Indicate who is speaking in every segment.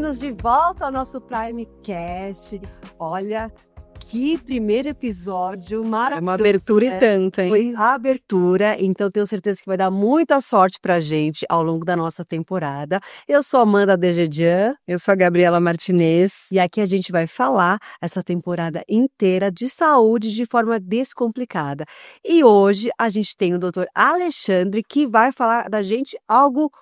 Speaker 1: bem-vindos de volta ao nosso Primecast. Olha, que primeiro episódio maravilhoso.
Speaker 2: É uma abertura e tanto, hein?
Speaker 1: Foi a abertura, então tenho certeza que vai dar muita sorte pra gente ao longo da nossa temporada. Eu sou Amanda Degedian.
Speaker 2: Eu sou a Gabriela Martinez.
Speaker 1: E aqui a gente vai falar essa temporada inteira de saúde de forma descomplicada. E hoje a gente tem o Dr. Alexandre que vai falar da gente algo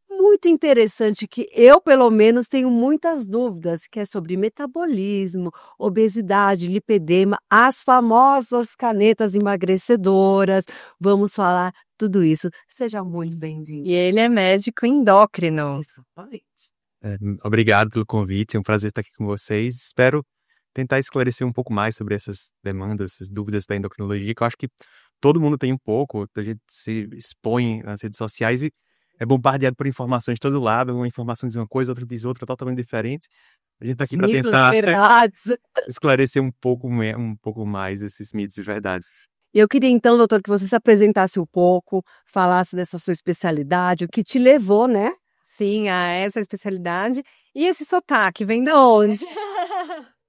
Speaker 1: muito interessante que eu, pelo menos, tenho muitas dúvidas, que é sobre metabolismo, obesidade, lipedema, as famosas canetas emagrecedoras. Vamos falar tudo isso. Seja muito bem-vindo.
Speaker 2: E ele é médico endócrino.
Speaker 1: Exatamente.
Speaker 3: Obrigado pelo convite, é um prazer estar aqui com vocês. Espero tentar esclarecer um pouco mais sobre essas demandas, essas dúvidas da endocrinologia, que eu acho que todo mundo tem um pouco, a gente se expõe nas redes sociais e é bombardeado por informações de todo lado, uma informação diz uma coisa, outra diz outra, totalmente diferente. A gente está aqui para tentar esclarecer um pouco mais esses mitos e verdades.
Speaker 1: Eu queria então, doutor, que você se apresentasse um pouco, falasse dessa sua especialidade, o que te levou, né?
Speaker 2: Sim, a essa especialidade. E esse sotaque, vem de onde?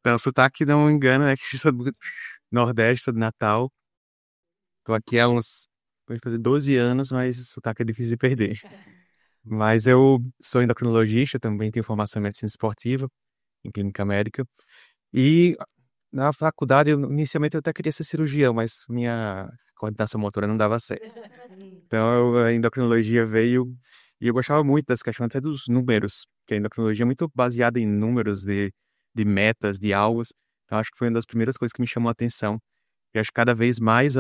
Speaker 3: Então, o sotaque, não me engano, é que sou do Nordeste, sou de Natal. Estou aqui há vai fazer 12 anos, mas o sotaque é difícil de perder. Mas eu sou endocrinologista, também tenho formação em medicina esportiva, em clínica médica. E na faculdade, inicialmente eu até queria ser cirurgião, mas minha coordenação motora não dava certo. Então a endocrinologia veio e eu gostava muito das questões até dos números, que a endocrinologia é muito baseada em números de metas, de alvos. Então acho que foi uma das primeiras coisas que me chamou a atenção. E acho que cada vez mais,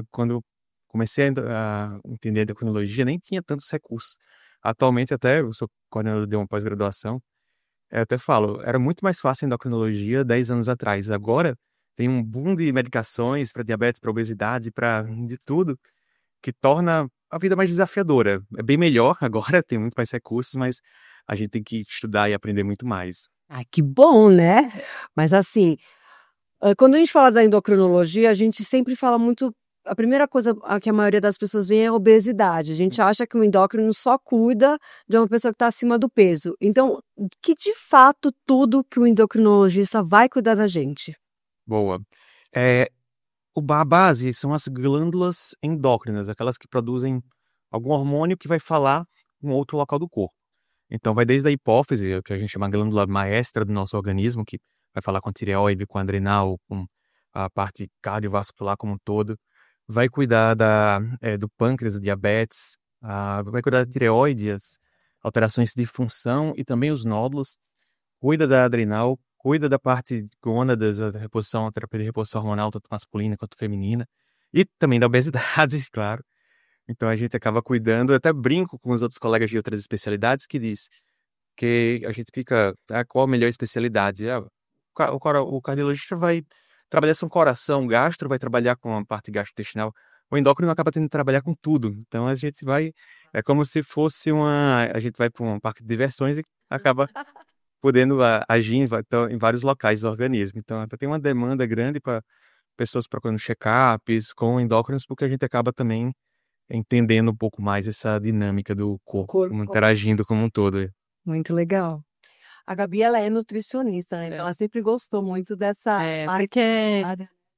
Speaker 3: quando eu comecei a entender a endocrinologia, nem tinha tantos recursos. Atualmente até, eu sou coordenador de uma pós-graduação, eu até falo, era muito mais fácil a endocrinologia 10 anos atrás. Agora tem um boom de medicações para diabetes, para obesidade, para de tudo, que torna a vida mais desafiadora. É bem melhor agora, tem muito mais recursos, mas a gente tem que estudar e aprender muito mais.
Speaker 1: Ah, que bom, né? Mas assim, quando a gente fala da endocrinologia, a gente sempre fala muito. A primeira coisa que a maioria das pessoas vê é a obesidade. A gente acha que o endócrino só cuida de uma pessoa que está acima do peso. Então, que de fato tudo que o endocrinologista vai cuidar da gente?
Speaker 3: Boa. A base são as glândulas endócrinas, aquelas que produzem algum hormônio que vai falar com outro local do corpo. Então, vai desde a hipófise, que a gente chama de glândula maestra do nosso organismo, que vai falar com a tireoide, com a adrenal, com a parte cardiovascular como um todo. Vai cuidar do pâncreas, do diabetes, vai cuidar da tireoide, as alterações de função e também os nódulos. Cuida da adrenal, cuida da parte de gônadas, a terapia de reposição hormonal, tanto masculina quanto feminina. E também da obesidade, claro. Então a gente acaba cuidando, eu até brinco com os outros colegas de outras especialidades que diz que a gente fica, qual a melhor especialidade? O cardiologista vai trabalhar com o coração, o gastro vai trabalhar com a parte gastrointestinal, o endócrino acaba tendo que trabalhar com tudo. Então a gente vai, é como se fosse a gente vai para um parque de diversões e acaba podendo agir em vários locais do organismo. Então até tem uma demanda grande para pessoas procurando check-ups com endócrinos, porque a gente acaba também entendendo um pouco mais essa dinâmica do corpo. Interagindo como um todo.
Speaker 2: Muito legal.
Speaker 1: A Gabi, ela é nutricionista, né? Então ela sempre gostou muito dessa
Speaker 2: porque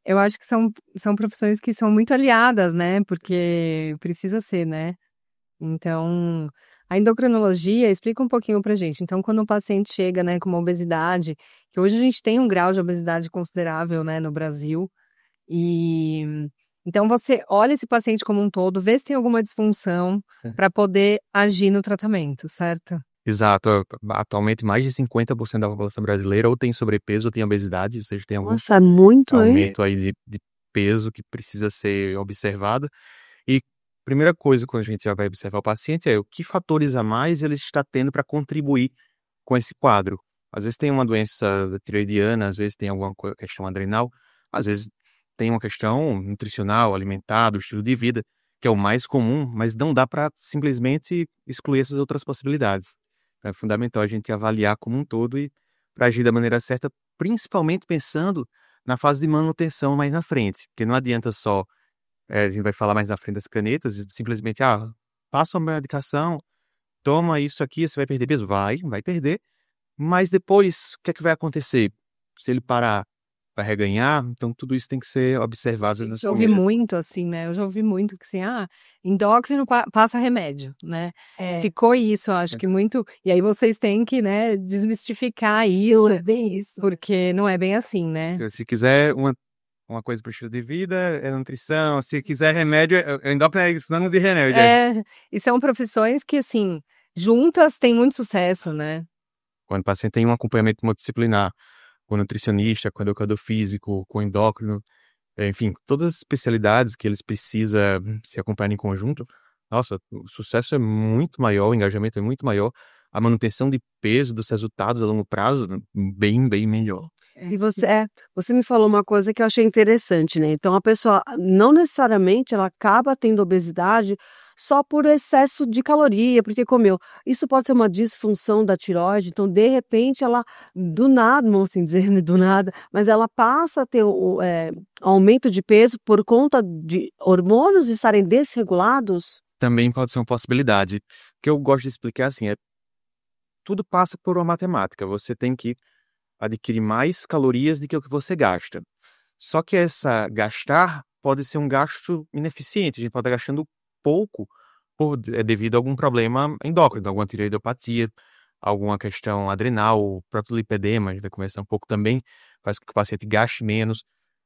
Speaker 2: eu acho que são profissões que são muito aliadas, né? Porque precisa ser, né? Então, a endocrinologia, explica um pouquinho pra gente. Então, quando um paciente chega, né, com uma obesidade, que hoje a gente tem um grau de obesidade considerável, né, no Brasil, e então você olha esse paciente como um todo, vê se tem alguma disfunção para poder agir no tratamento, certo?
Speaker 3: Exato. Atualmente, mais de 50% da população brasileira ou tem sobrepeso ou tem obesidade, ou seja, tem algum aumento aí de peso que precisa ser observado. E primeira coisa, quando a gente já vai observar o paciente, é o que fatores a mais ele está tendo para contribuir com esse quadro. Às vezes tem uma doença tireoidiana, às vezes tem alguma questão adrenal, às vezes tem uma questão nutricional, alimentar, do estilo de vida, que é o mais comum, mas não dá para simplesmente excluir essas outras possibilidades. É fundamental a gente avaliar como um todo e para agir da maneira certa, principalmente pensando na fase de manutenção mais na frente, porque não adianta só, a gente vai falar mais na frente das canetas, simplesmente, passa uma medicação, toma isso aqui, você vai perder peso. Vai perder, Mas depois, o que é que vai acontecer? Se ele parar, vai reganhar? Então, tudo isso tem que ser observado nas
Speaker 2: Eu ouvi
Speaker 3: primeiras.
Speaker 2: muito assim, né? Eu já ouvi muito que assim, endócrino passa remédio, né? Ficou isso, eu acho que muito. E aí vocês têm que, né, desmistificar isso,
Speaker 1: É bem isso.
Speaker 2: porque não é bem assim, né?
Speaker 3: Se quiser uma coisa para o estilo de vida, é nutrição. Se quiser remédio, endócrino é sinônimo de remédio.
Speaker 2: E são profissões que, assim, juntas têm muito sucesso, né?
Speaker 3: Quando o paciente tem um acompanhamento multidisciplinar, com nutricionista, com educador físico, com endócrino, enfim, todas as especialidades que eles precisam se acompanhar em conjunto, nossa, o sucesso é muito maior, o engajamento é muito maior, a manutenção de peso dos resultados a longo prazo, bem, bem melhor.
Speaker 1: E você me falou uma coisa que eu achei interessante, né? Então a pessoa não necessariamente ela acaba tendo obesidade só por excesso de caloria, porque comeu. Isso pode ser uma disfunção da tireoide, então de repente ela do nada, vamos assim dizer, né, do nada, mas ela passa a ter aumento de peso por conta de hormônios estarem desregulados?
Speaker 3: Também pode ser uma possibilidade. O que eu gosto de explicar assim tudo passa por uma matemática. Você tem que adquirir mais calorias do que o que você gasta. Só que gastar pode ser um gasto ineficiente. A gente pode estar gastando pouco devido a algum problema endócrino, alguma tireoidopatia, alguma questão adrenal, o próprio lipedema, a gente vai conversar um pouco também, faz com que o paciente gaste menos.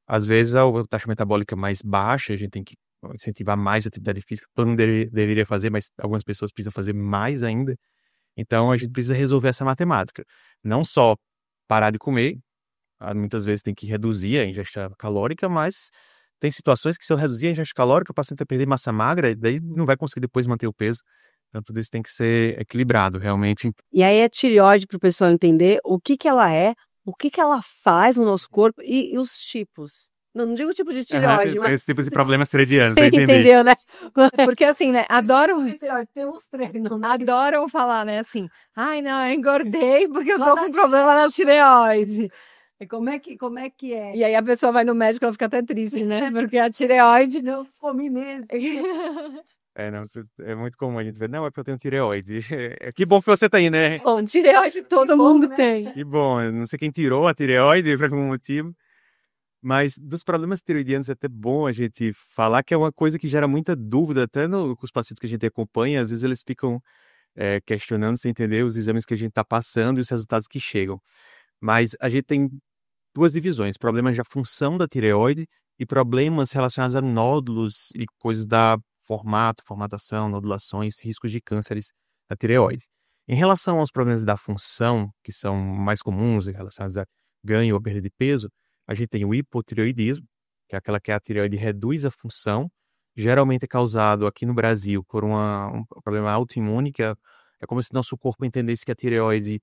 Speaker 3: Às vezes, a taxa metabólica mais baixa, a gente tem que incentivar mais a atividade física, todo mundo deveria fazer, mas algumas pessoas precisam fazer mais ainda. Então, a gente precisa resolver essa matemática. Não só parar de comer, muitas vezes tem que reduzir a ingesta calórica, mas tem situações que se eu reduzir a ingesta calórica, o paciente vai perder massa magra e daí não vai conseguir depois manter o peso. Então, tudo isso tem que ser equilibrado, realmente.
Speaker 1: E aí a tireoide, para o pessoal entender o que ela é, o que ela faz no nosso corpo e os tipos. Não digo o tipo de tireoide, mas...
Speaker 3: Esse tipo de problemas tireoidianos,
Speaker 1: Você entendeu, né?
Speaker 2: Porque assim, né,
Speaker 1: Tem uns treinos.
Speaker 2: adoram falar, né, assim, ai, não, eu engordei porque eu tô com problema na tireoide.
Speaker 1: E como é que é?
Speaker 2: E aí a pessoa vai no médico, ela fica até triste, né, porque a tireoide...
Speaker 1: Não comi mesmo.
Speaker 3: Não, é muito comum a gente ver, não, é porque eu tenho tireoide. Que bom que você tem, né?
Speaker 2: Bom, tireoide todo mundo tem.
Speaker 3: Que bom, eu não sei quem tirou a tireoide por algum motivo. Mas dos problemas tireoidianos é até bom a gente falar que é uma coisa que gera muita dúvida, até com os pacientes que a gente acompanha, às vezes eles ficam questionando sem entender os exames que a gente está passando e os resultados que chegam. Mas a gente tem duas divisões, problemas da função da tireoide e problemas relacionados a nódulos e coisas da formatação, nodulações, riscos de cânceres da tireoide. Em relação aos problemas da função, que são mais comuns relacionados a ganho ou perda de peso, a gente tem o hipotireoidismo, que é aquela que a tireoide reduz a função, geralmente é causado aqui no Brasil por um problema autoimune, que é como se nosso corpo entendesse que a tireoide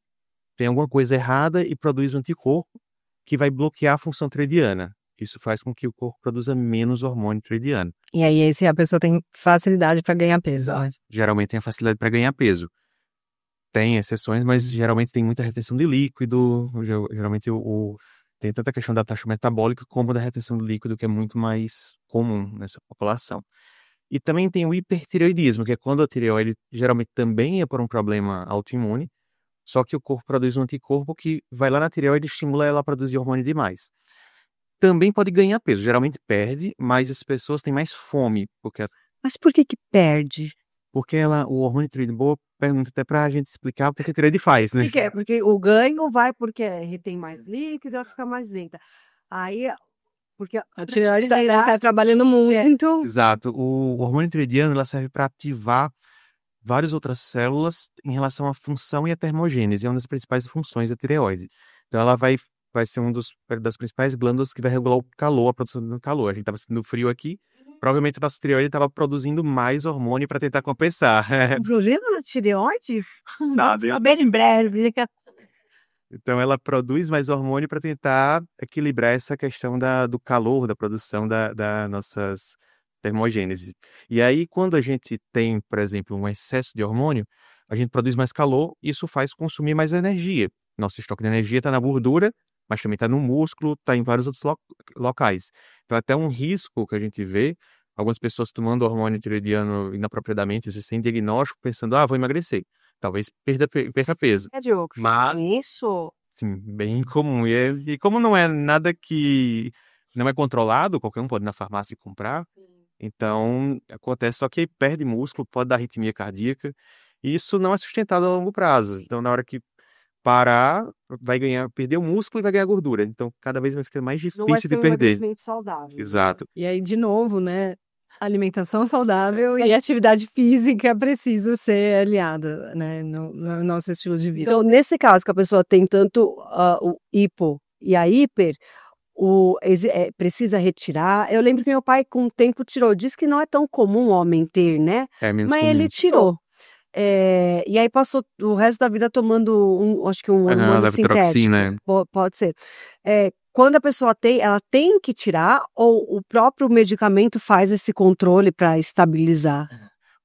Speaker 3: tem alguma coisa errada e produz um anticorpo que vai bloquear a função tireoidiana. Isso faz com que o corpo produza menos hormônio tireoidiano.
Speaker 2: E aí a pessoa tem facilidade para ganhar peso.
Speaker 3: Geralmente tem a facilidade para ganhar peso. Tem exceções, mas geralmente tem muita retenção de líquido, geralmente tem tanta questão da taxa metabólica como da retenção de líquido, que é muito mais comum nessa população. E também tem o hipertireoidismo, que é quando a tireoide geralmente também é por um problema autoimune, só que o corpo produz um anticorpo que vai lá na tireoide e estimula ela a produzir hormônio demais. Também pode ganhar peso, geralmente perde, mas as pessoas têm mais fome.
Speaker 1: Mas por que perde?
Speaker 3: Porque o hormônio tireoide, boa pergunta até pra gente explicar o que a tireoide faz, né?
Speaker 1: Por quê? Porque o ganho vai porque retém mais líquido, ela fica mais lenta. Aí, porque
Speaker 2: a tireoide está trabalhando muito.
Speaker 3: Exato. O hormônio tireoidiano ela serve para ativar várias outras células em relação à função e à termogênese, é uma das principais funções da tireoide. Então ela vai ser das principais glândulas que vai regular o calor, a produção do calor. A gente estava sentindo frio aqui, provavelmente a nossa tireoide estava produzindo mais hormônio para tentar compensar.
Speaker 1: O problema da tireoide?
Speaker 3: Sabe?
Speaker 1: Bem em breve.
Speaker 3: Então ela produz mais hormônio para tentar equilibrar essa questão do calor, da produção da nossas termogênese. E aí, quando a gente tem, por exemplo, um excesso de hormônio, a gente produz mais calor, isso faz consumir mais energia. Nosso estoque de energia está na gordura, mas também está no músculo, está em vários outros locais. Então, até um risco que a gente vê, algumas pessoas tomando hormônio tireoidiano inapropriadamente, sem diagnóstico, pensando, vou emagrecer. talvez perca peso.
Speaker 1: Sério?
Speaker 3: Mas,
Speaker 1: Isso?
Speaker 3: sim, bem comum. E como não é nada que não é controlado, qualquer um pode ir na farmácia e comprar, então acontece só que perde músculo, pode dar arritmia cardíaca, e isso não é sustentado a longo prazo. Então, na hora que parar, perder o músculo e vai ganhar gordura. Então, cada vez vai ficando mais
Speaker 1: Não vai
Speaker 3: difícil
Speaker 1: ser
Speaker 3: de
Speaker 1: um
Speaker 3: perder.
Speaker 1: emagrecimento saudável.
Speaker 3: Exato.
Speaker 2: E aí, de novo, né? Alimentação saudável e atividade física precisa ser aliada, né, no nosso estilo de vida.
Speaker 1: Então, nesse caso que a pessoa tem tanto o hipo e a hiper, precisa retirar. Eu lembro que meu pai, com o tempo, tirou. Diz que não é tão comum o homem ter, né?
Speaker 3: É menos
Speaker 1: Mas
Speaker 3: comum.
Speaker 1: ele tirou. E aí passou o resto da vida tomando acho que um hormônio
Speaker 3: Levothyroxina,
Speaker 1: sintético.
Speaker 3: né?
Speaker 1: Pode ser. Quando a pessoa tem, ela tem que tirar ou o próprio medicamento faz esse controle para estabilizar?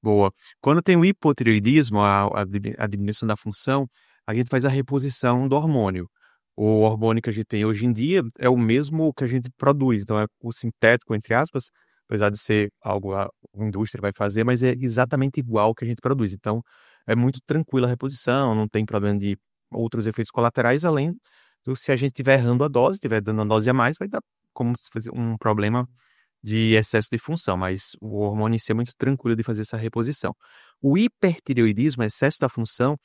Speaker 3: Boa. Quando tem o hipotireoidismo, a diminuição da função, a gente faz a reposição do hormônio. O hormônio que a gente tem hoje em dia é o mesmo que a gente produz, então é o sintético, entre aspas, apesar de ser algo a indústria vai fazer, mas é exatamente igual ao que a gente produz. Então, é muito tranquila a reposição, não tem problema de outros efeitos colaterais, além do se a gente estiver errando a dose, estiver dando uma dose a mais, vai dar como se fosse um problema de excesso de função, mas o hormônio em si é muito tranquilo de fazer essa reposição. O hipertireoidismo, excesso da função,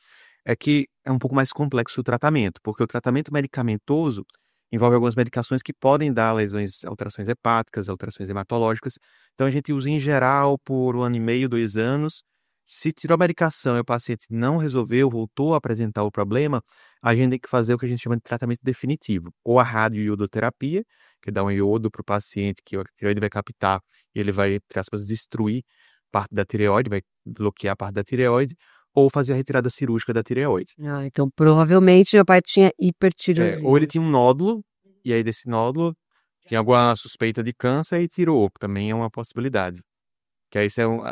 Speaker 3: é que é um pouco mais complexo o tratamento, porque o tratamento medicamentoso envolve algumas medicações que podem dar lesões, alterações hepáticas, alterações hematológicas. Então a gente usa em geral por 1 ano e meio, 2 anos. Se tirou a medicação e o paciente não resolveu, voltou a apresentar o problema, a gente tem que fazer o que a gente chama de tratamento definitivo, ou a radioiodoterapia, que dá um iodo para o paciente que a tireoide vai captar e ele vai, entre aspas, destruir parte da tireoide, vai bloquear parte da tireoide, ou fazer a retirada cirúrgica da tireoide.
Speaker 1: Então provavelmente meu pai tinha hipertireoidismo.
Speaker 3: Ou ele tinha um nódulo, e aí desse nódulo tinha alguma suspeita de câncer e tirou, também é uma possibilidade. Que aí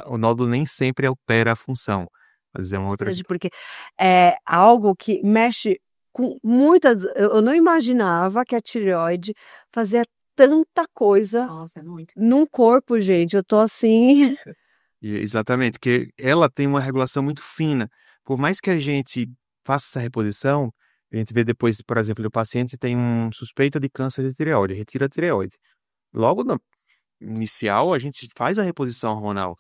Speaker 3: o nódulo nem sempre altera a função, mas é uma outra...
Speaker 1: Porque é algo que mexe com muitas... Eu não imaginava que a tireoide fazia tanta coisa num corpo, gente. Eu tô assim...
Speaker 3: Exatamente, que ela tem uma regulação muito fina. Por mais que a gente faça essa reposição, a gente vê depois, por exemplo, o paciente tem suspeita de câncer de tireoide, retira a tireoide. Logo no inicial, a gente faz a reposição hormonal,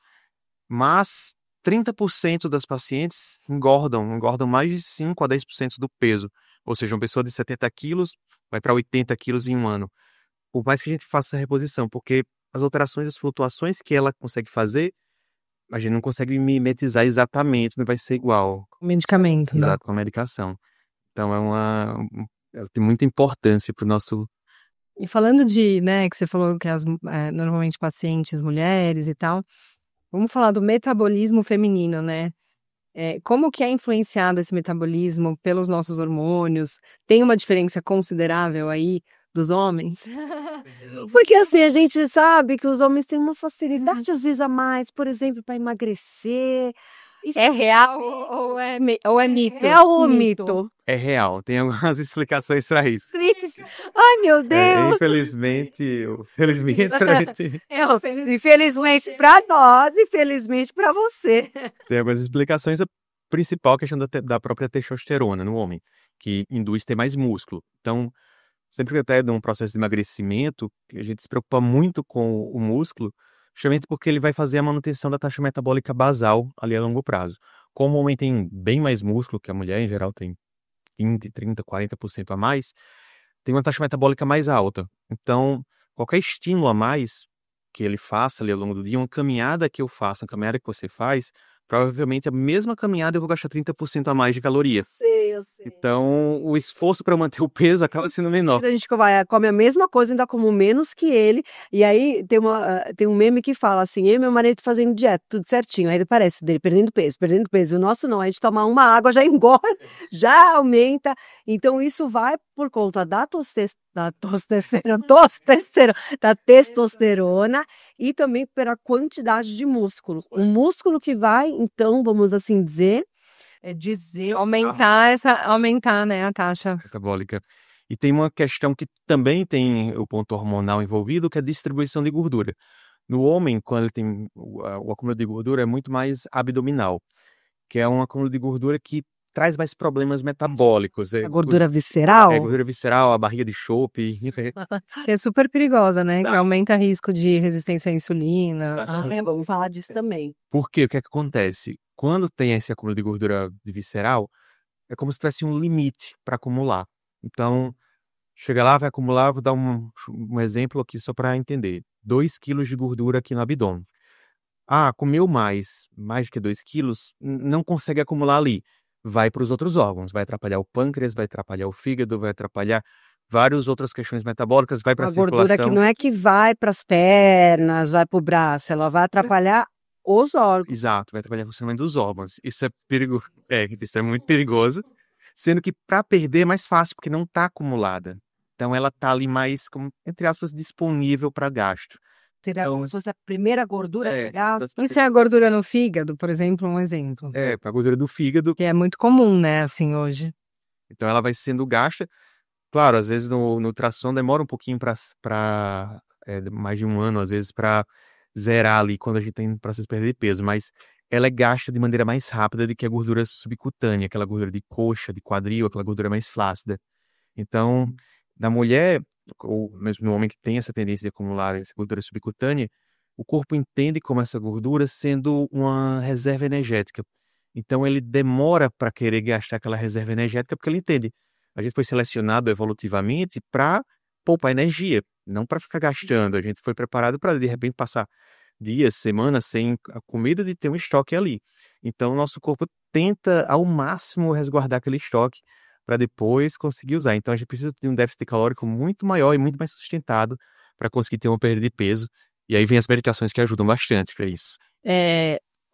Speaker 3: mas 30% das pacientes engordam mais de 5 a 10% do peso. Ou seja, uma pessoa de 70 quilos vai para 80 quilos em 1 ano. Por mais que a gente faça essa reposição, porque as alterações, as flutuações que ela consegue fazer, a gente não consegue mimetizar exatamente, não vai ser igual.
Speaker 2: O medicamento, né?
Speaker 3: Exato, com a medicação. Então ela tem muita importância para o nosso...
Speaker 2: E falando de, né, que você falou que normalmente pacientes mulheres e tal, vamos falar do metabolismo feminino, né? Como que é influenciado esse metabolismo pelos nossos hormônios? Tem uma diferença considerável aí dos homens?
Speaker 1: Porque assim, a gente sabe que os homens têm uma facilidade às vezes a mais, por exemplo, para emagrecer. Isso
Speaker 2: É real ou é mito?
Speaker 1: é real ou mito?
Speaker 3: É real, tem algumas explicações para isso.
Speaker 1: Ai, meu Deus!
Speaker 3: Infelizmente,
Speaker 1: Infelizmente para nós, infelizmente para você.
Speaker 3: tem algumas explicações. A principal questão da própria testosterona no homem, que induz ter mais músculo. Então, sempre que até num processo de emagrecimento, a gente se preocupa muito com o músculo, justamente porque ele vai fazer a manutenção da taxa metabólica basal ali a longo prazo. Como o homem tem bem mais músculo, que a mulher em geral tem 20, 30, 40% a mais, tem uma taxa metabólica mais alta. Então, qualquer estímulo a mais que ele faça ali ao longo do dia, uma caminhada que eu faço, uma caminhada que você faz, provavelmente a mesma caminhada eu vou gastar 30% a mais de caloria.
Speaker 1: Eu sei.
Speaker 3: Então, o esforço para manter o peso acaba sendo menor.
Speaker 1: A gente come a mesma coisa, ainda como menos que ele. E aí tem um meme que fala assim: eu e meu marido fazendo dieta, tudo certinho. Aí parece dele perdendo peso, perdendo peso. O nosso não, a gente toma uma água, já engorda, já aumenta. Então, isso vai por conta da testosterona e também pela quantidade de músculo. O músculo que vai, então, vamos assim dizer,
Speaker 2: aumentar, né, a taxa
Speaker 3: metabólica. E tem uma questão que também tem o ponto hormonal envolvido, que é a distribuição de gordura. No homem, quando ele tem o acúmulo de gordura, é muito mais abdominal. que é um acúmulo de gordura que traz mais problemas metabólicos.
Speaker 1: A gordura visceral?
Speaker 3: É, gordura visceral, a barriga de chope.
Speaker 2: É super perigosa, né? Que aumenta o risco de resistência à insulina.
Speaker 1: Vamos falar disso também.
Speaker 3: Por quê? O que é que acontece? Quando tem esse acúmulo de gordura visceral, é como se tivesse um limite para acumular. Então, chega lá, vai acumular, vou dar um exemplo aqui só para entender. 2 quilos de gordura aqui no abdômen. Comeu mais do que 2 quilos, não consegue acumular ali. Vai para os outros órgãos, vai atrapalhar o pâncreas, vai atrapalhar o fígado, vai atrapalhar várias outras questões metabólicas, vai para a circulação.
Speaker 1: A gordura que não é que vai para as pernas, vai para o braço, ela vai atrapalhar os órgãos.
Speaker 3: Exato, vai atrapalhar o funcionamento dos órgãos. Isso é muito perigoso, sendo que para perder é mais fácil, porque não está acumulada. Então ela está ali mais, como, entre aspas, disponível para gasto.
Speaker 1: Seria como se fosse a primeira gordura que gasta.
Speaker 2: Isso é a gordura no fígado, por exemplo, um exemplo.
Speaker 3: Para a gordura do fígado.
Speaker 2: Que é muito comum, né, assim, hoje.
Speaker 3: Então ela vai sendo gasta. Claro, às vezes no ultrassom demora um pouquinho para mais de um ano, às vezes, para zerar ali quando a gente tem processo de perda de peso, mas ela é gasta de maneira mais rápida do que a gordura subcutânea, aquela gordura de coxa, de quadril, aquela gordura mais flácida. Então, na mulher, ou mesmo no homem que tem essa tendência de acumular essa gordura subcutânea, o corpo entende como essa gordura sendo uma reserva energética. Então, ele demora para querer gastar aquela reserva energética, porque ele entende. A gente foi selecionado evolutivamente para poupar energia, não para ficar gastando. A gente foi preparado para, de repente, passar dias, semanas sem a comida, de ter um estoque ali. Então, o nosso corpo tenta, ao máximo, resguardar aquele estoque para depois conseguir usar. Então, a gente precisa de um déficit calórico muito maior e muito mais sustentado para conseguir ter uma perda de peso. E aí vem as medicações que ajudam bastante para isso.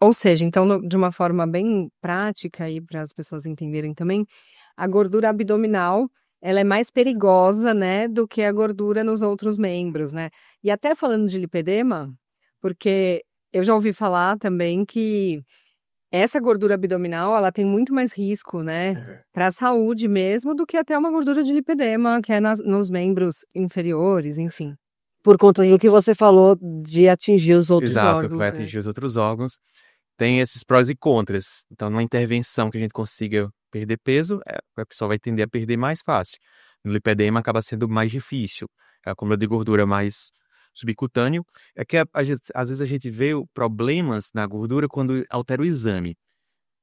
Speaker 2: Ou seja, então, de uma forma bem prática, aí para as pessoas entenderem também, a gordura abdominal, ela é mais perigosa, né, do que a gordura nos outros membros, né? E até falando de lipedema, porque eu já ouvi falar também que essa gordura abdominal, ela tem muito mais risco, né, para a saúde mesmo, do que até uma gordura de lipedema, que é nos membros inferiores, enfim.
Speaker 1: Por conta do que você falou de atingir os outros órgãos.
Speaker 3: Exato, vai atingir os outros órgãos. Tem esses prós e contras. Então, numa intervenção que a gente consiga perder peso, a pessoa vai tender a perder mais fácil. No lipedema acaba sendo mais difícil. É a acúmulo de gordura mais subcutâneo. É que às vezes a gente vê problemas na gordura quando altera o exame.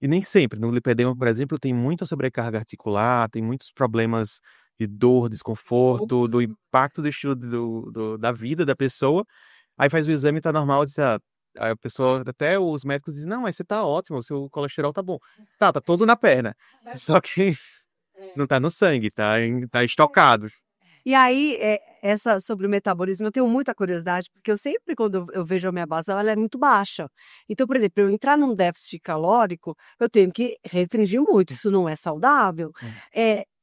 Speaker 3: E nem sempre. No lipedema, por exemplo, tem muita sobrecarga articular, tem muitos problemas de dor, desconforto, do impacto do estilo da vida da pessoa. Aí faz o exame e tá normal, diz, aí a pessoa, até os médicos dizem, não, mas você tá ótimo, o seu colesterol tá bom. Tá todo na perna. Só que não tá no sangue, tá estocado.
Speaker 1: E aí, sobre o metabolismo, eu tenho muita curiosidade, porque eu sempre, quando eu vejo a minha base, ela é muito baixa. Então, por exemplo, eu entrar num déficit calórico, eu tenho que restringir muito, isso não é saudável.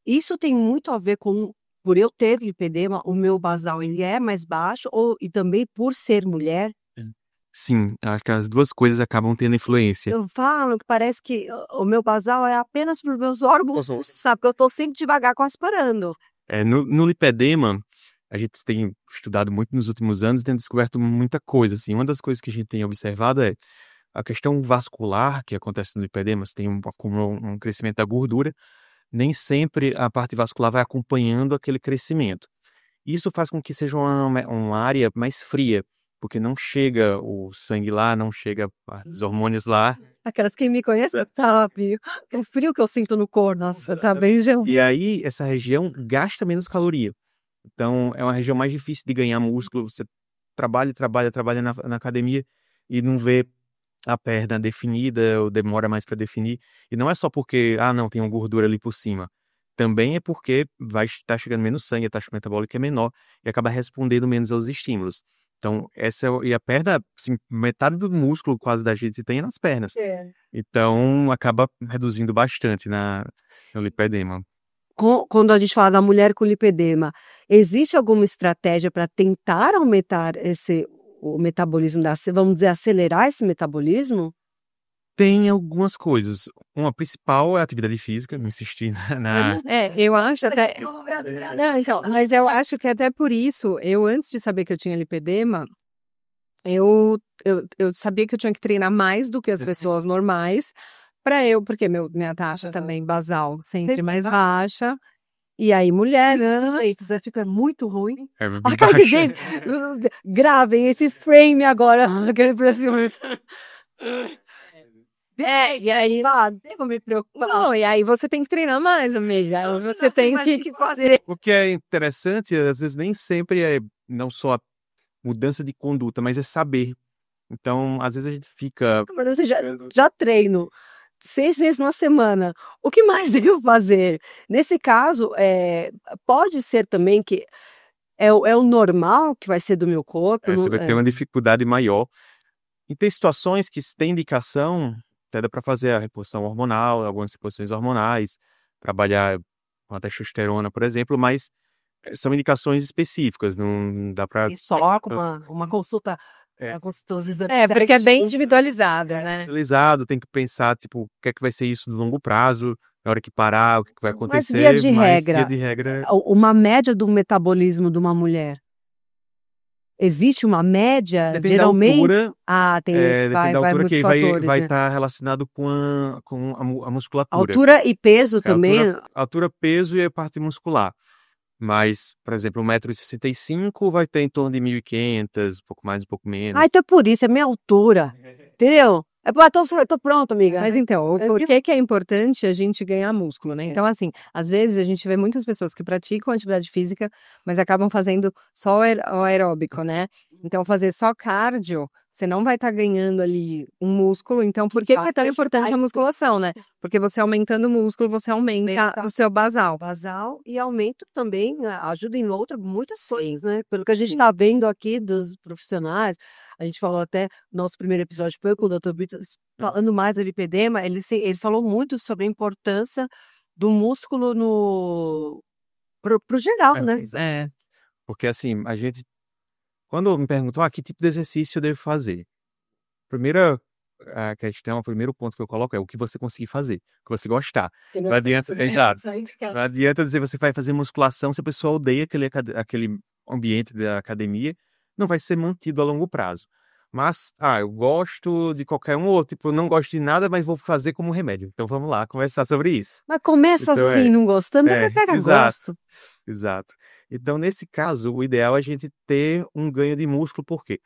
Speaker 1: Isso tem muito a ver com, por eu ter lipedema, o meu basal ele é mais baixo, e também por ser mulher.
Speaker 3: Sim, acho que as duas coisas acabam tendo influência.
Speaker 1: Eu falo que parece que o meu basal é apenas para os meus órgãos, sabe? Porque eu estou sempre devagar quase parando.
Speaker 3: No lipedema, a gente tem estudado muito nos últimos anos e tem descoberto muita coisa. Assim. Uma das coisas que a gente tem observado é a questão vascular que acontece no lipedema. Você tem um crescimento da gordura, nem sempre a parte vascular vai acompanhando aquele crescimento. Isso faz com que seja uma área mais fria, porque não chega o sangue lá, não chega os hormônios lá.
Speaker 1: Aquelas que me conhecem sabem, o frio que eu sinto no corpo, nossa, tá bem gelado.
Speaker 3: E aí, essa região gasta menos caloria. Então, é uma região mais difícil de ganhar músculo. Você trabalha na academia e não vê a perna definida, ou demora mais para definir. E não é só porque, não, tem uma gordura ali por cima. Também é porque vai estar chegando menos sangue, a taxa metabólica é menor e acaba respondendo menos aos estímulos. Então, e a perna, assim, metade do músculo quase da gente tem nas pernas. Então, acaba reduzindo bastante no lipedema.
Speaker 1: Quando a gente fala da mulher com lipedema, existe alguma estratégia para tentar aumentar o metabolismo, vamos dizer, acelerar esse metabolismo?
Speaker 3: Tem algumas coisas. Uma principal é a atividade física, não insistir na...
Speaker 2: Eu acho até... Não, então, mas eu acho que até por isso, antes de saber que eu tinha lipedema, eu sabia que eu tinha que treinar mais do que as pessoas normais porque minha taxa também basal sempre mais baixa. E aí, mulher,
Speaker 1: Isso fica muito ruim.
Speaker 3: É bem
Speaker 1: Cara,
Speaker 3: baixa.
Speaker 1: gente, gravem esse frame agora.
Speaker 2: e aí,
Speaker 1: Devo me preocupar.
Speaker 2: não, e aí você tem que treinar mais, amiga. Você tem que fazer.
Speaker 3: O que é interessante, às vezes nem sempre é não só a mudança de conduta, mas é saber. Então, às vezes a gente fica.
Speaker 1: Mas você já treino 6 vezes na semana. O que mais devo fazer? Nesse caso, pode ser também que é o normal que vai ser do meu corpo.
Speaker 3: Você vai ter uma dificuldade maior. E tem situações que tem indicação, até dá para fazer a reposição hormonal, algumas reposições hormonais, trabalhar com a testosterona, por exemplo, mas são indicações específicas, não dá para.
Speaker 1: E só com uma consulta. Uma consulta dos exames
Speaker 2: Porque é bem
Speaker 1: certinhos.
Speaker 2: individualizado, né?
Speaker 3: Utilizado, tem que pensar, tipo, o que é que vai ser isso no longo prazo, na hora que parar, o que vai
Speaker 1: Mas
Speaker 3: acontecer,
Speaker 1: via de
Speaker 3: mas
Speaker 1: regra,
Speaker 3: via de regra,
Speaker 1: uma média do metabolismo de uma mulher. Existe uma média,
Speaker 3: depende da
Speaker 1: geralmente.
Speaker 3: altura,
Speaker 1: Tem,
Speaker 3: depende da
Speaker 1: vai
Speaker 3: altura
Speaker 1: muitos
Speaker 3: que vai
Speaker 1: fatores, né?
Speaker 3: estar relacionado com a musculatura.
Speaker 1: Altura e peso também.
Speaker 3: Altura, peso e a parte muscular. Mas, por exemplo, 1,65 m vai ter em torno de 1.500, um pouco mais, um pouco menos.
Speaker 1: Então é por isso, é minha altura. Entendeu? Tô pronto, amiga.
Speaker 2: Mas então, por que é importante a gente ganhar músculo, né? Então, assim, às vezes a gente vê muitas pessoas que praticam atividade física, mas acabam fazendo só o aeróbico, né? Então, fazer só cardio, você não vai estar ganhando ali um músculo. Então, por que é tão importante a musculação, né? Porque você aumentando o músculo, você aumenta o seu basal.
Speaker 1: Basal e aumento também ajuda em muitas coisas, né? Pelo que a gente está vendo aqui dos profissionais, a gente falou até, nosso primeiro episódio foi com o Dr. Brito, falando mais do lipedema, ele falou muito sobre a importância do músculo pro geral, né?
Speaker 2: É.
Speaker 3: Porque assim, quando me perguntou, que tipo de exercício eu devo fazer? Primeira questão, o primeiro ponto que eu coloco é o que você conseguir fazer, o que você gostar. Não adianta, exato. Não adianta dizer que você vai fazer musculação se a pessoa odeia aquele ambiente da academia, não vai ser mantido a longo prazo. Mas, eu gosto de qualquer um, ou tipo, eu não gosto de nada, mas vou fazer como remédio. Então vamos lá conversar sobre isso.
Speaker 1: Mas começa
Speaker 3: Então,
Speaker 1: assim, não gostando, depois pega gosto.
Speaker 3: Exato. Então, nesse caso, o ideal é a gente ter um ganho de músculo, por quê?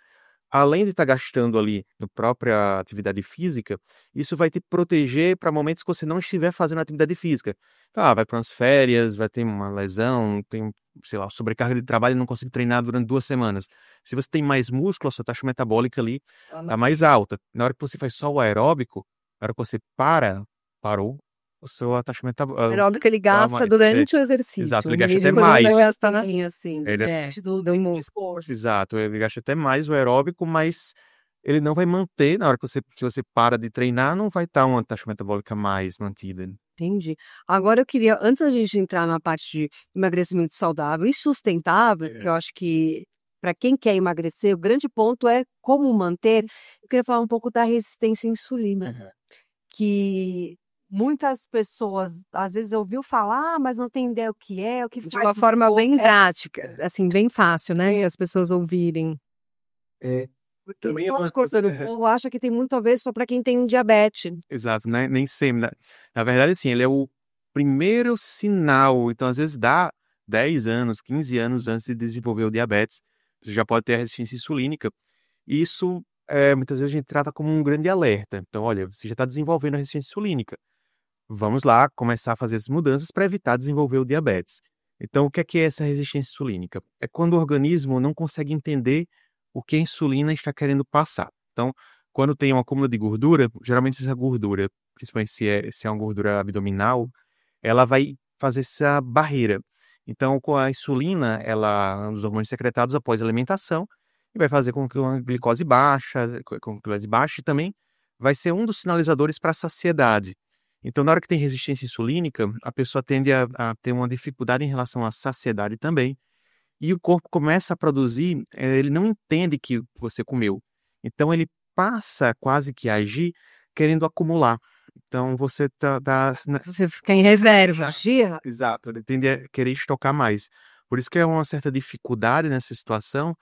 Speaker 3: Além de estar gastando ali na própria atividade física, isso vai te proteger para momentos que você não estiver fazendo atividade física. Então, vai para umas férias, vai ter uma lesão, tem, sei lá, sobrecarga de trabalho e não consegue treinar durante 2 semanas. Se você tem mais músculo, a sua taxa metabólica ali está mais alta. Na hora que você faz só o aeróbico, na hora que você parou, a sua taxa metabólica...
Speaker 2: Aeróbico ele gasta durante o exercício.
Speaker 3: Exato, ele gasta até mais.
Speaker 1: Assim,
Speaker 2: do
Speaker 1: esforço.
Speaker 3: Exato, ele gasta até mais o aeróbico, mas ele não vai manter, na hora que se você para de treinar, não vai estar uma taxa metabólica mais mantida.
Speaker 1: Entendi. Agora eu queria, antes da gente entrar na parte de emagrecimento saudável e sustentável, que eu acho que para quem quer emagrecer, o grande ponto é como manter. Eu queria falar um pouco da resistência à insulina, que muitas pessoas às vezes ouviu falar, mas não tem ideia o que faz.
Speaker 2: De uma forma bem prática, assim, bem fácil, né? As pessoas ouvirem.
Speaker 1: Porque as coisas do povo acha que tem muito a ver só para quem tem diabetes.
Speaker 3: Exato, né? Nem sempre. Na verdade, assim, ele é o primeiro sinal. Então, às vezes, dá 10 anos, 15 anos antes de desenvolver o diabetes, você já pode ter a resistência insulínica. E isso, muitas vezes, a gente trata como um grande alerta. Então, olha, você já está desenvolvendo a resistência insulínica. Vamos lá começar a fazer as mudanças para evitar desenvolver o diabetes. Então, o que é essa resistência insulínica? É quando o organismo não consegue entender o que a insulina está querendo passar. Então, quando tem um acúmulo de gordura, geralmente essa gordura, principalmente se é uma gordura abdominal, ela vai fazer essa barreira. Então, com a insulina, ela é um dos hormônios secretados após a alimentação, e vai fazer com que a glicose baixe e também vai ser um dos sinalizadores para a saciedade. Então, na hora que tem resistência insulínica, a pessoa tende a ter uma dificuldade em relação à saciedade também. E o corpo começa a produzir, ele não entende que você comeu. Então, ele passa quase que a agir querendo acumular. Então, você
Speaker 2: Você fica em reserva.
Speaker 3: Exato, ele tende a querer estocar mais. Por isso que é uma certa dificuldade nessa situação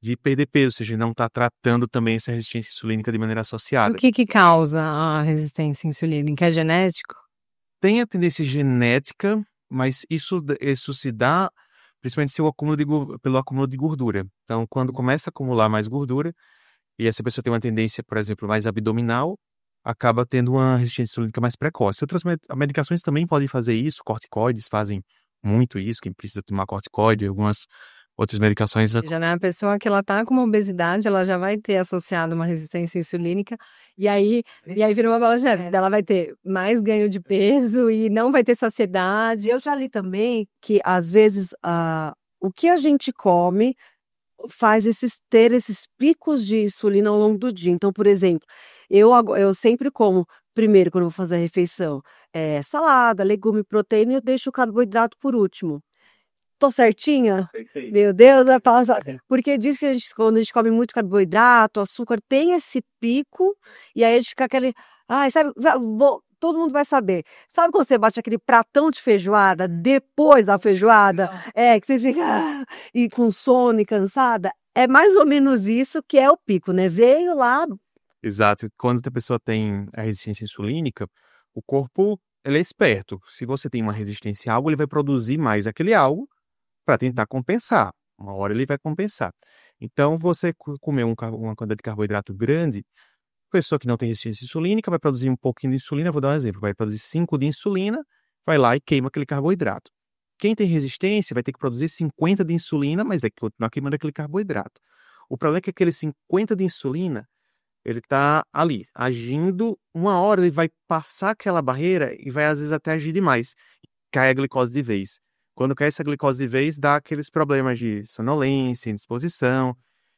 Speaker 3: de perder peso, ou seja, não está tratando também essa resistência insulínica de maneira
Speaker 2: E o
Speaker 3: associada.
Speaker 2: que causa a resistência insulínica? É genético?
Speaker 3: Tem a tendência genética, mas isso se dá principalmente pelo acúmulo de gordura. Então, quando começa a acumular mais gordura, e essa pessoa tem uma tendência, por exemplo, mais abdominal, acaba tendo uma resistência insulínica mais precoce. Outras medicações também podem fazer isso, corticoides fazem muito isso, quem precisa tomar corticoide, algumas outras medicações.
Speaker 2: Já né, a pessoa que ela tá com uma obesidade, ela já vai ter associado uma resistência insulínica, e aí vira uma bola de neve. Ela vai ter mais ganho de peso e não vai ter saciedade.
Speaker 1: Eu já li também que, às vezes, o que a gente come faz ter esses picos de insulina ao longo do dia. Então, por exemplo, eu sempre como, primeiro, quando eu vou fazer a refeição, salada, legume, proteína, e eu deixo o carboidrato por último. Tô certinha?
Speaker 3: Perfeito.
Speaker 1: Meu Deus, vai passar. Porque diz que quando a gente come muito carboidrato, açúcar, tem esse pico, e aí a gente fica aquele. Ai, sabe, todo mundo vai saber. Sabe quando você bate aquele pratão de feijoada depois da feijoada? Que você fica e com sono e cansada? É mais ou menos isso que é o pico, né? Veio lá.
Speaker 3: Exato. Quando a pessoa tem a resistência insulínica, o corpo ele é esperto. Se você tem uma resistência a algo, ele vai produzir mais aquele algo para tentar compensar. Uma hora ele vai compensar. Então, você comer uma quantidade de carboidrato grande, pessoa que não tem resistência insulínica vai produzir um pouquinho de insulina, vou dar um exemplo, vai produzir 5 de insulina, vai lá e queima aquele carboidrato. Quem tem resistência vai ter que produzir 50 de insulina, mas vai continuar queimando aquele carboidrato. O problema é que aquele 50 de insulina, ele está ali, agindo, uma hora ele vai passar aquela barreira e vai às vezes até agir demais. Cai a glicose de vez. Quando cai essa glicose de vez, dá aqueles problemas de sonolência, indisposição.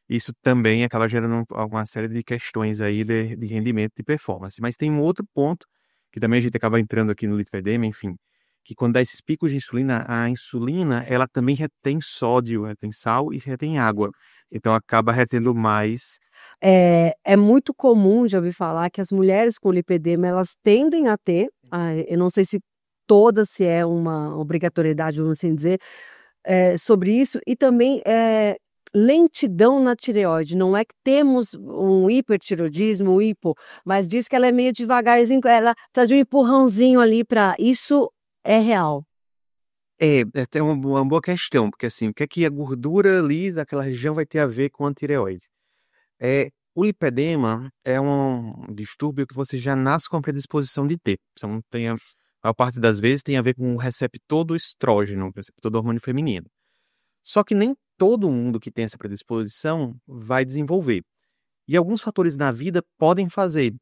Speaker 3: Isso também acaba gerando uma série de questões aí de rendimento, de performance. Mas tem um outro ponto, que também a gente acaba entrando aqui no lipedema, enfim, que quando dá esses picos de insulina, a insulina, ela também retém sódio, retém sal e retém água. Então acaba retendo mais.
Speaker 1: É muito comum, já ouvi falar, que as mulheres com lipedema, elas tendem a ter, eu não sei se todas, se é uma obrigatoriedade, vamos assim dizer, sobre isso, e também lentidão na tireoide. Não é que temos um hipertireoidismo, um hipo, mas diz que ela é meio devagarzinho, ela precisa de um empurrãozinho ali para. Isso é real.
Speaker 3: É até uma boa questão, porque assim, o que é que a gordura ali daquela região vai ter a ver com a tireoide? O lipedema é um distúrbio que você já nasce com a predisposição de ter. Então, a maior parte das vezes tem a ver com o receptor do estrógeno, o receptor do hormônio feminino. Só que nem todo mundo que tem essa predisposição vai desenvolver. E alguns fatores na vida podem fazer.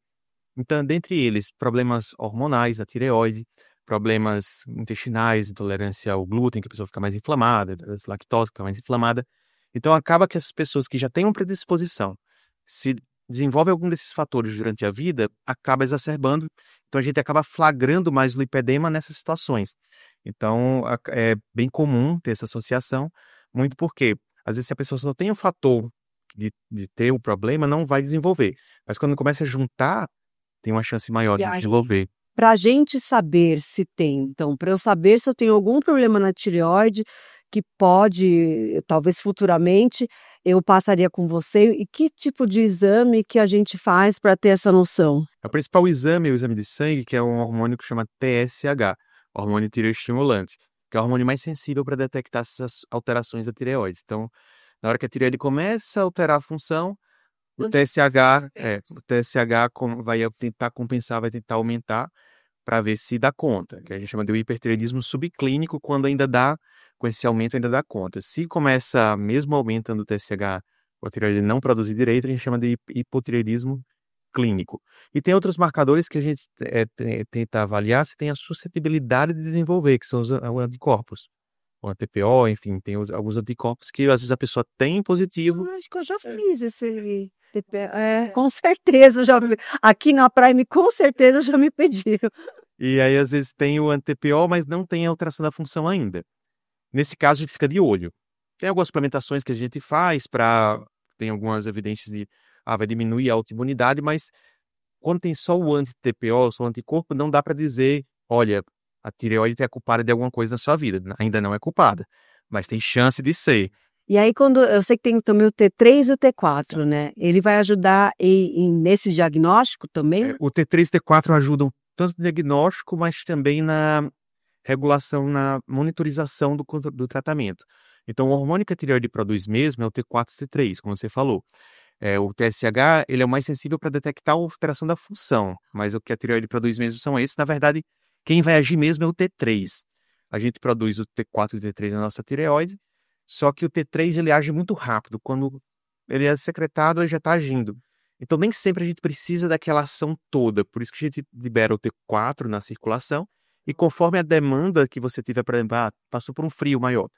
Speaker 3: Então, dentre eles, problemas hormonais da tireoide, problemas intestinais, intolerância ao glúten, que a pessoa fica mais inflamada, intolerância à lactose, fica mais inflamada. Então, acaba que essas pessoas que já têm uma predisposição, se desenvolve algum desses fatores durante a vida, acaba exacerbando. Então, a gente acaba flagrando mais o lipedema nessas situações. Então, é bem comum ter essa associação, muito porque, às vezes, se a pessoa só tem o fator de ter o problema, não vai desenvolver. Mas quando começa a juntar, tem uma chance maior de desenvolver.
Speaker 1: Para a gente saber se tem, então, para eu saber se eu tenho algum problema na tireoide, que pode, talvez futuramente, eu passaria com você. E que tipo de exame que a gente faz para ter essa noção?
Speaker 3: O principal exame é o exame de sangue, que é um hormônio que chama TSH, hormônio tireoestimulante, que é o hormônio mais sensível para detectar essas alterações da tireoide. Então, na hora que a tireoide começa a alterar a função, o TSH vai tentar compensar, vai tentar aumentar para ver se dá conta, que a gente chama de hipertireoidismo subclínico, quando ainda dá, com esse aumento ainda dá conta. Se começa, mesmo aumentando o TSH, a tireoide não produzir direito, a gente chama de hipotireoidismo clínico. E tem outros marcadores que a gente tenta avaliar se tem a suscetibilidade de desenvolver, que são os anticorpos. O TPO, enfim, tem alguns anticorpos que às vezes a pessoa tem positivo.
Speaker 1: Acho que eu já fiz esse TPO. Com certeza, aqui na Prime, com certeza já me pediram.
Speaker 3: E aí, às vezes, tem o anti-TPO, mas não tem a alteração da função ainda. Nesse caso, a gente fica de olho. Tem algumas suplementações que a gente faz tem algumas evidências de vai diminuir a autoimunidade, mas quando tem só o anti-TPO, só o anticorpo, não dá para dizer, olha, a tireoide é culpada de alguma coisa na sua vida. Ainda não é culpada, mas tem chance de ser.
Speaker 1: E aí, quando eu sei que tem também o T3 e o T4, né? Ele vai ajudar nesse diagnóstico também?
Speaker 3: O T3 e T4 ajudam tanto no diagnóstico, mas também na regulação, na monitorização do tratamento. Então, o hormônio que a tireoide produz mesmo é o T4 e T3, como você falou. O TSH, ele é o mais sensível para detectar a alteração da função, mas o que a tireoide produz mesmo são esses. Na verdade, quem vai agir mesmo é o T3. A gente produz o T4 e o T3 na nossa tireoide, só que o T3 ele age muito rápido. Quando ele é secretado, ele já está agindo. Então, nem sempre a gente precisa daquela ação toda. Por isso que a gente libera o T4 na circulação, e conforme a demanda que você tiver, por exemplo, passou por um frio maior,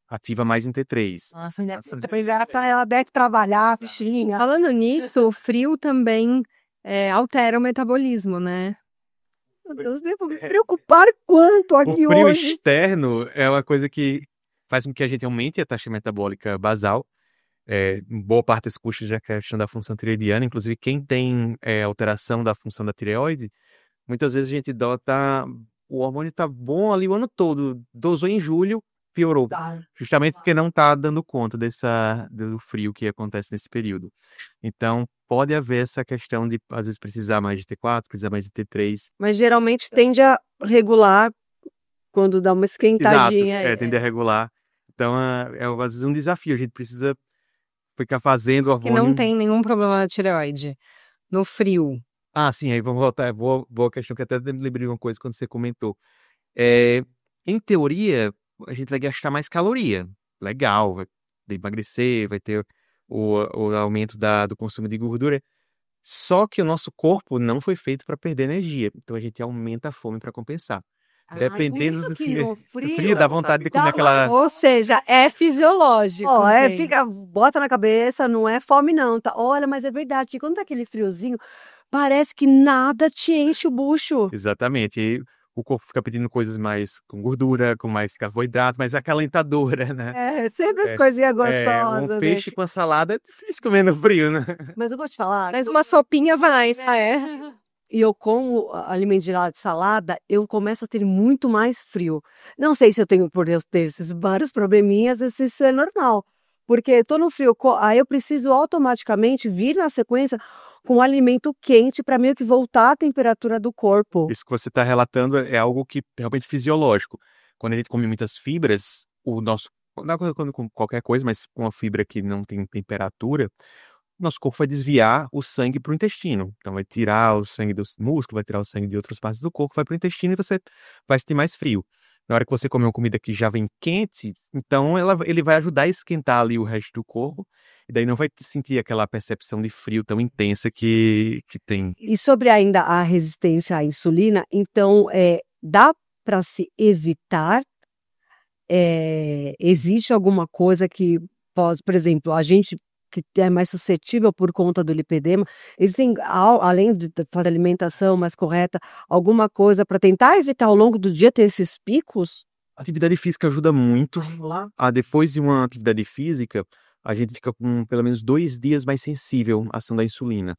Speaker 3: ativa mais em T3.
Speaker 1: Nossa, ela deve trabalhar, bichinha.
Speaker 2: Falando nisso, o frio também altera o metabolismo, né?
Speaker 1: Meu Deus, devo me preocupar quanto aqui
Speaker 3: O frio
Speaker 1: hoje.
Speaker 3: externo é uma coisa que faz com que a gente aumente a taxa metabólica basal. Boa parte desse custo já é questão da função tireoidiana. Inclusive, quem tem alteração da função da tireoide, muitas vezes a gente o hormônio tá bom ali o ano todo. Dosou em julho, piorou. Justamente porque não tá dando conta do frio que acontece nesse período. Então, pode haver essa questão de, às vezes, precisar mais de T4, precisar mais de T3.
Speaker 1: Mas geralmente tende a regular quando dá uma esquentadinha.
Speaker 3: Exato, tende a regular. Então, às vezes um desafio. A gente precisa ficar fazendo o
Speaker 2: Que
Speaker 3: hormônio...
Speaker 2: não tem nenhum problema na tireoide. No frio.
Speaker 3: Sim, aí vamos voltar. Boa questão, que até me lembrei uma coisa quando você comentou. Em teoria, a gente vai gastar mais caloria. Legal, vai emagrecer, vai ter o aumento do consumo de gordura. Só que o nosso corpo não foi feito para perder energia. Então a gente aumenta a fome para compensar. Dependendo do frio, dá vontade de comer aquela...
Speaker 2: Ou seja, é fisiológico.
Speaker 1: Gente. Bota na cabeça, não é fome não, tá? Olha, mas é verdade, porque quando tá aquele friozinho, parece que nada te enche o bucho.
Speaker 3: Exatamente. E o corpo fica pedindo coisas mais com gordura, com mais carboidrato, mais acalentadora, né?
Speaker 1: Sempre as coisinhas gostosas.
Speaker 3: Um peixe com a salada é difícil comer no frio, né?
Speaker 1: Mas eu vou te falar.
Speaker 2: Mas uma sopinha vai,
Speaker 1: E eu como alimento de salada, eu começo a ter muito mais frio. Não sei se eu tenho, por Deus, ter esses vários probleminhas, se isso é normal. Porque tô no frio, aí eu preciso automaticamente vir na sequência com um alimento quente para meio que voltar à temperatura do corpo.
Speaker 3: Isso que você está relatando é algo que é realmente fisiológico. Quando a gente come muitas fibras, não quando com qualquer coisa, mas com uma fibra que não tem temperatura, nosso corpo vai desviar o sangue para o intestino. Então, vai tirar o sangue dos músculos, vai tirar o sangue de outras partes do corpo, vai para o intestino e você vai sentir mais frio. Na hora que você comer uma comida que já vem quente, então ele vai ajudar a esquentar ali o resto do corpo, e daí não vai sentir aquela percepção de frio tão intensa que tem.
Speaker 1: E sobre ainda a resistência à insulina, então, dá para se evitar? Existe alguma coisa que pode, por exemplo, a gente que é mais suscetível por conta do lipedema, existem, além de fazer alimentação mais correta, alguma coisa para tentar evitar ao longo do dia ter esses picos?
Speaker 3: A atividade física ajuda muito. Depois de uma atividade física, a gente fica com pelo menos 2 dias mais sensível à ação da insulina.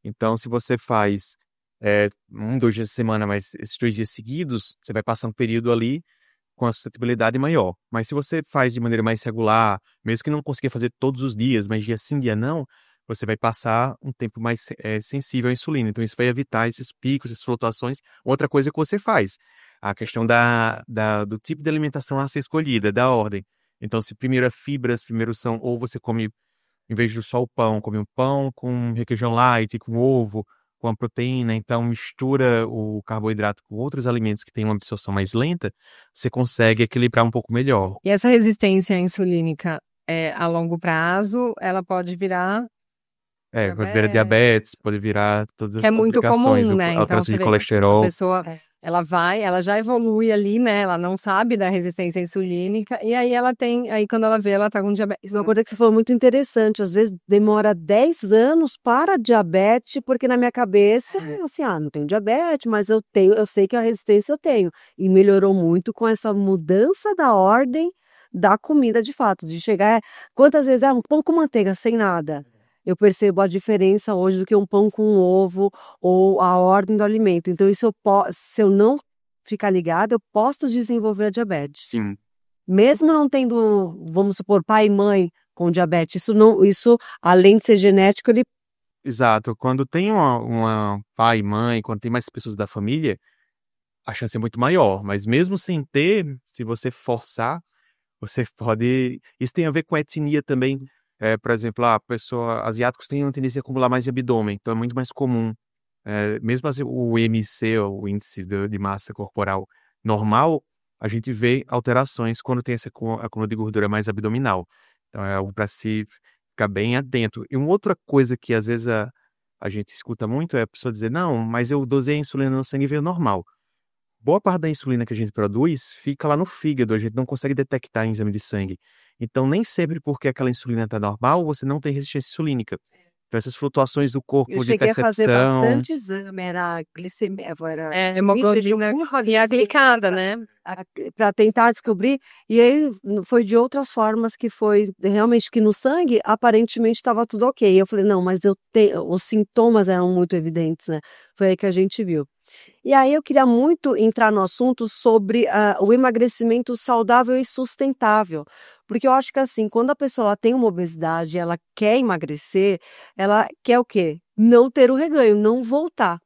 Speaker 3: Então, se você faz 2 dias de semana, mas esses 2 dias seguidos, você vai passar um período ali com a suscetibilidade maior. Mas se você faz de maneira mais regular, mesmo que não consiga fazer todos os dias, mas dia sim, dia não, você vai passar um tempo mais sensível à insulina. Então, isso vai evitar esses picos, essas flutuações. Outra coisa que você faz, a questão do tipo de alimentação a ser escolhida, da ordem. Então, se primeiro fibras, primeiro são, ou você come, em vez de só o pão, come um pão com requeijão light, com ovo, com a proteína, então mistura o carboidrato com outros alimentos que têm uma absorção mais lenta, você consegue equilibrar um pouco melhor.
Speaker 2: E essa resistência insulínica, a longo prazo, ela pode virar...
Speaker 3: Pode virar diabetes, pode virar todas as
Speaker 2: muito
Speaker 3: complicações,
Speaker 2: comum, né?
Speaker 3: alteração
Speaker 2: Então,
Speaker 3: de colesterol.
Speaker 2: A pessoa, ela já evolui ali, né? Ela não sabe da resistência insulínica, e aí aí quando ela vê, ela tá com diabetes.
Speaker 1: Uma coisa que você falou muito interessante, às vezes demora 10 anos para diabetes, porque na minha cabeça, assim, não tenho diabetes, mas eu sei que a resistência eu tenho. E melhorou muito com essa mudança da ordem da comida, de fato, de chegar, quantas vezes, um pão com manteiga, sem nada. Eu percebo a diferença hoje do que um pão com ovo ou a ordem do alimento. Então, se eu não ficar ligada, eu posso desenvolver a diabetes.
Speaker 3: Sim.
Speaker 1: Mesmo não tendo, vamos supor, pai e mãe com diabetes, isso além de ser genético, ele
Speaker 3: Exato. Quando tem uma pai, mãe, quando tem mais pessoas da família, a chance é muito maior. Mas mesmo sem ter, se você forçar, você pode. Isso tem a ver com etnia também. Por exemplo, asiáticos têm uma tendência a acumular mais abdômen, então é muito mais comum. Mesmo assim, o IMC, o índice de massa corporal normal, a gente vê alterações quando tem essa acúmulo de gordura mais abdominal. Então é algo para se ficar bem atento. E uma outra coisa que às vezes a gente escuta muito é a pessoa dizer: não, mas eu dosei a insulina no sangue e veio normal. Boa parte da insulina que a gente produz fica lá no fígado, a gente não consegue detectar em exame de sangue. Então, nem sempre porque aquela insulina está normal, você não tem resistência insulínica. Então, essas flutuações do
Speaker 1: eu
Speaker 3: corpo de
Speaker 1: cheguei a fazer
Speaker 3: percepção.
Speaker 1: bastante exame, era glicemia, era
Speaker 2: Hemoglobina e a glicada, né?
Speaker 1: para tentar descobrir, e aí foi de outras formas que foi realmente que no sangue aparentemente estava tudo ok. Eu falei, não, mas os sintomas eram muito evidentes, né? Foi aí que a gente viu. E aí eu queria muito entrar no assunto sobre o emagrecimento saudável e sustentável, porque eu acho que assim, quando a pessoa ela tem uma obesidade, ela quer emagrecer, ela quer o quê? Não ter o reganho, não voltar.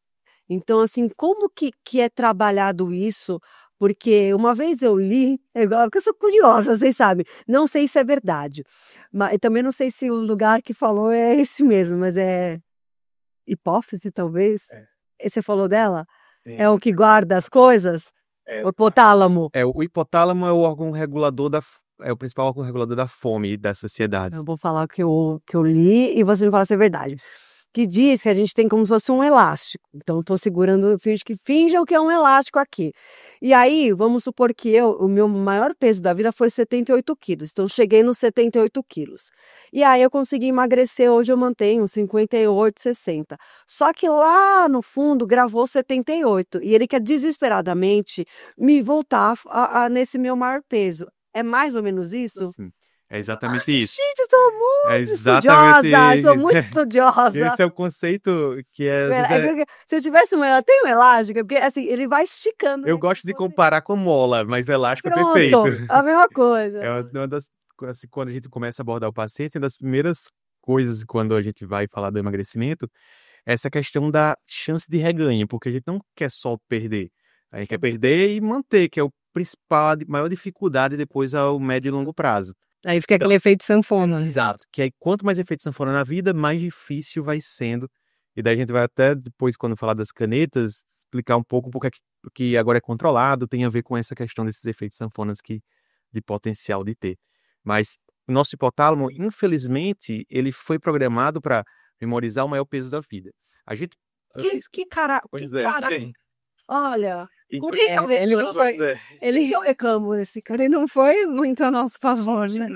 Speaker 1: Então, assim, como que é trabalhado isso? Porque uma vez eu li, porque eu sou curiosa, vocês sabem, não sei se é verdade, mas também não sei se o lugar que falou é esse mesmo, mas é hipófise, talvez? Você falou dela?
Speaker 3: Sim.
Speaker 1: É o que guarda as coisas? O hipotálamo.
Speaker 3: O hipotálamo é o órgão regulador é o principal órgão regulador da fome e da saciedade.
Speaker 1: Eu vou falar o que eu li e você me fala se é verdade. Que diz que a gente tem como se fosse um elástico. Então, estou segurando, finjam que é um elástico aqui. E aí, vamos supor que o meu maior peso da vida foi 78 quilos. Então, cheguei nos 78 quilos. E aí, eu consegui emagrecer. Hoje eu mantenho 58, 60. Só que lá no fundo gravou 78. E ele quer desesperadamente me voltar nesse meu maior peso. É mais ou menos isso?
Speaker 3: Sim. É exatamente isso.
Speaker 1: Gente, eu sou
Speaker 3: É
Speaker 1: muito
Speaker 3: exatamente.
Speaker 1: estudiosa, sou muito estudiosa.
Speaker 3: Esse é o conceito que
Speaker 1: Se eu tivesse tem um elástico, porque assim, ele vai esticando.
Speaker 3: Eu
Speaker 1: né?
Speaker 3: gosto de comparar com mola, mas o elástico é
Speaker 1: Pronto,
Speaker 3: perfeito.
Speaker 1: a mesma coisa.
Speaker 3: É uma das, assim, quando a gente começa a abordar o paciente, uma das primeiras coisas quando a gente vai falar do emagrecimento, é essa questão da chance de reganho, porque a gente não quer só perder. A gente quer perder e manter, que é o principal, a maior dificuldade depois ao médio e longo prazo.
Speaker 2: Aí fica aquele efeito sanfona.
Speaker 3: Exato. Que aí, quanto mais efeito sanfona na vida, mais difícil vai sendo. E daí a gente vai até depois, quando falar das canetas, explicar um pouco porque agora é controlado, tem a ver com essa questão desses efeitos sanfonas de potencial de ter. Mas o nosso hipotálamo, infelizmente, ele foi programado para memorizar o maior peso da vida. A gente...
Speaker 1: Que cara.
Speaker 3: Pois
Speaker 1: que
Speaker 3: é.
Speaker 1: cara. Olha,
Speaker 2: Ele não foi. Eu reclamo desse cara, ele não foi muito a nosso favor, né?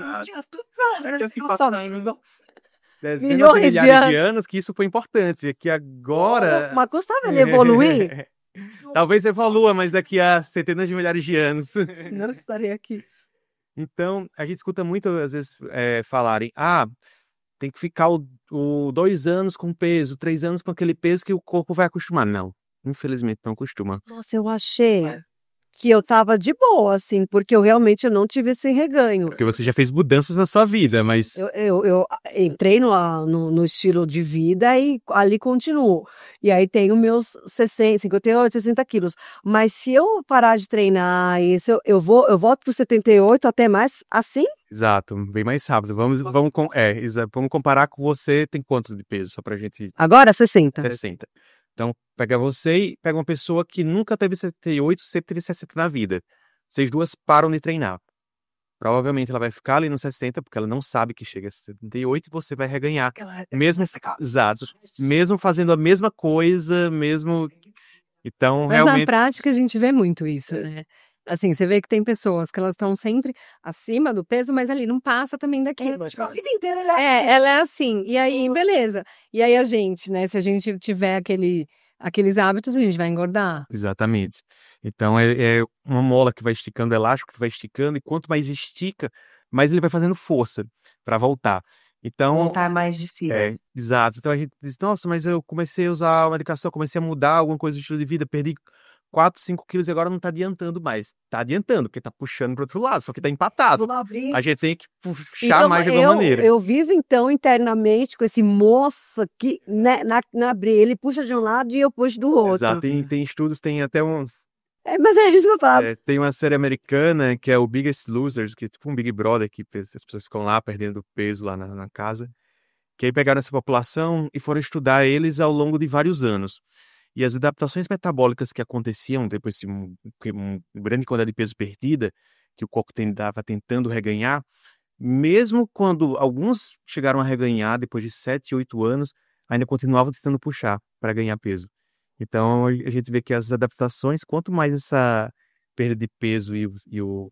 Speaker 3: Dezenas
Speaker 1: Milhões
Speaker 3: de
Speaker 1: de
Speaker 3: milhares de anos que isso foi importante. Que agora...
Speaker 1: Mas custava ele evoluir?
Speaker 3: Talvez evolua, mas daqui a centenas de milhares de anos.
Speaker 1: Não estarei aqui.
Speaker 3: Então, a gente escuta muito, às vezes, falarem: tem que ficar 2 anos com peso, 3 anos com aquele peso que o corpo vai acostumar. Não, infelizmente não acostuma.
Speaker 1: Nossa, eu achei que eu tava de boa, assim, porque eu realmente não tive esse reganho.
Speaker 3: Porque você já fez mudanças na sua vida, mas...
Speaker 1: Eu entrei no estilo de vida e ali continuo. E aí tenho meus 60, 58, 60 quilos. Mas se eu parar de treinar, eu volto para os 78 até mais assim?
Speaker 3: Exato, bem mais rápido. Vamos comparar com você, tem quanto de peso? Só pra gente...
Speaker 1: Agora 60.
Speaker 3: 60. Então, pega você e pega uma pessoa que nunca teve 78, sempre teve 60 na vida. Vocês duas param de treinar. Provavelmente ela vai ficar ali no 60, porque ela não sabe que chega a 78 e você vai reganhar. Exato. Mesmo fazendo a mesma coisa, mesmo... Então,
Speaker 2: Mas
Speaker 3: realmente...
Speaker 2: na prática a gente vê muito isso, né? Assim, você vê que tem pessoas que elas estão sempre acima do peso, mas ali não passa também daquilo.
Speaker 1: A vida inteira ela
Speaker 2: ela é assim. E aí, beleza. E aí a gente, né? Se a gente tiver aqueles hábitos, a gente vai engordar.
Speaker 3: Exatamente. Então, é uma mola que vai esticando, elástico que vai esticando, e quanto mais estica, mais ele vai fazendo força para voltar. Então,
Speaker 1: voltar mais difícil.
Speaker 3: Exato. Então a gente diz: nossa, mas eu comecei a usar a medicação, comecei a mudar alguma coisa do estilo de vida, perdi 4, 5 quilos e agora não tá adiantando mais. Tá adiantando, porque tá puxando pro outro lado, só que tá empatado. A gente tem que puxar
Speaker 1: Então,
Speaker 3: mais de alguma maneira.
Speaker 1: eu vivo, então, internamente com esse moço que, né, na briga, ele puxa de um lado e eu puxo do outro.
Speaker 3: Exato, tem estudos, tem até
Speaker 1: Mas é isso que eu falo.
Speaker 3: tem uma série americana que é o Biggest Losers, que é tipo um Big Brother, que as pessoas ficam lá perdendo peso lá na casa. Que aí pegaram essa população e foram estudar eles ao longo de vários anos. E as adaptações metabólicas que aconteciam depois de uma grande quantidade de peso perdida, que o corpo estava tentando reganhar, mesmo quando alguns chegaram a reganhar depois de 7, 8 anos, ainda continuavam tentando puxar para ganhar peso. Então a gente vê que as adaptações, quanto mais essa perda de peso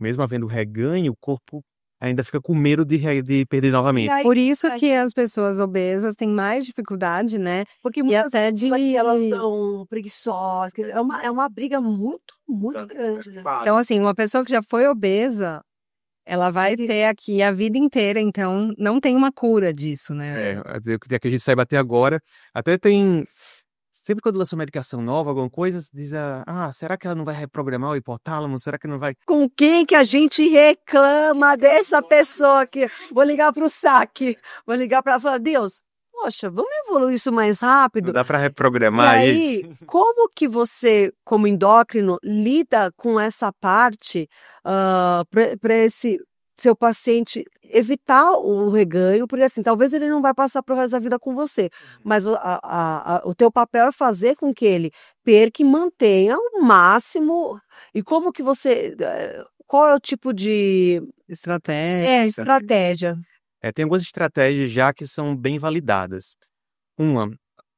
Speaker 3: mesmo havendo reganho, o corpo ainda fica com medo de perder novamente.
Speaker 2: Por isso que as pessoas obesas têm mais dificuldade, né?
Speaker 1: Porque muitas vezes elas são preguiçosas. É uma briga muito, muito grande. Né?
Speaker 2: Então, assim, uma pessoa que já foi obesa, ela vai ter aqui a vida inteira, então não tem uma cura disso, né?
Speaker 3: Até que a gente saiba até agora. Até tem... Sempre quando lança uma medicação nova, alguma coisa, diz, será que ela não vai reprogramar o hipotálamo? Será que não vai...
Speaker 1: Com quem que a gente reclama dessa pessoa aqui? Vou ligar pro SAC. Vou ligar pra ela e falar, Deus, poxa, vamos evoluir isso mais rápido?
Speaker 3: Não dá pra reprogramar
Speaker 1: isso? Como que você, como endócrino, lida com essa parte para esse seu paciente evitar o reganho, porque assim, talvez ele não vai passar pro resto da vida com você, mas o teu papel é fazer com que ele perca e mantenha o máximo. E como que você... Qual é o tipo de... Estratégia.
Speaker 3: Tem algumas estratégias já que são bem validadas. Uma,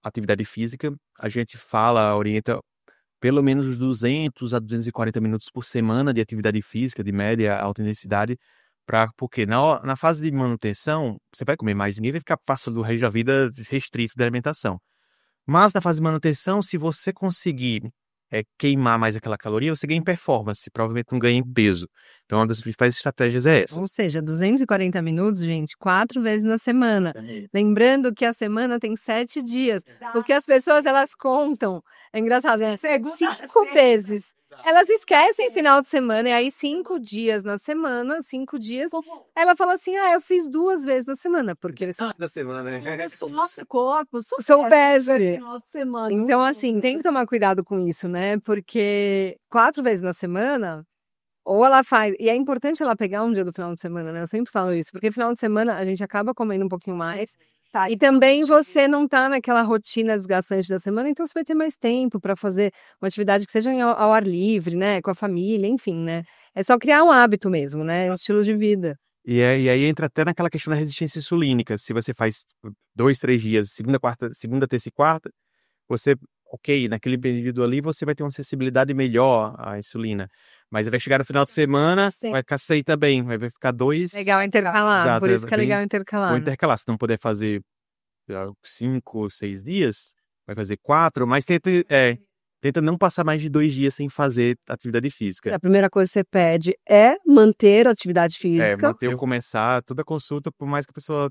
Speaker 3: atividade física. A gente orienta pelo menos 200 a 240 minutos por semana de atividade física, de média a alta intensidade, porque na fase de manutenção, você vai comer mais, ninguém vai ficar passando o resto da vida restrito da alimentação. Mas na fase de manutenção, se você conseguir queimar mais aquela caloria, você ganha em performance, provavelmente não ganha em peso. Então, uma das principais estratégias é essa.
Speaker 2: Ou seja, 240 minutos, gente, 4 vezes na semana. Lembrando que a semana tem 7 dias. Porque as pessoas, elas contam. É engraçado, né? 5 vezes. Elas esquecem final de semana, e aí 5 dias na semana, 5 dias. Ela fala assim, eu fiz 2 vezes na semana, porque eles...
Speaker 3: Da semana, né?
Speaker 1: Nosso corpo
Speaker 2: soubesse. Então, assim, tem que tomar cuidado com isso, né? Porque 4 vezes na semana, ou ela faz... E é importante ela pegar um dia do final de semana, né? Eu sempre falo isso, porque final de semana a gente acaba comendo um pouquinho mais. Tá, e também você não tá naquela rotina desgastante da semana, então você vai ter mais tempo para fazer uma atividade que seja ao ar livre, né? Com a família, enfim, né? É só criar um hábito mesmo, né? Um estilo de vida.
Speaker 3: E aí entra até naquela questão da resistência insulínica. Se você faz 2, 3 dias, segunda, terça e quarta, você, naquele período ali você vai ter uma sensibilidade melhor à insulina. Mas vai chegar no final de semana, vai ficar sem também, vai ficar 2...
Speaker 2: Legal intercalar,
Speaker 3: Exato,
Speaker 2: por isso que é legal intercalar.
Speaker 3: Vou intercalar, se não puder fazer 5 ou 6 dias, vai fazer 4, mas tenta não passar mais de 2 dias sem fazer atividade física.
Speaker 1: A primeira coisa que você pede é manter a atividade física.
Speaker 3: Manter ou começar toda a consulta, por mais que a pessoa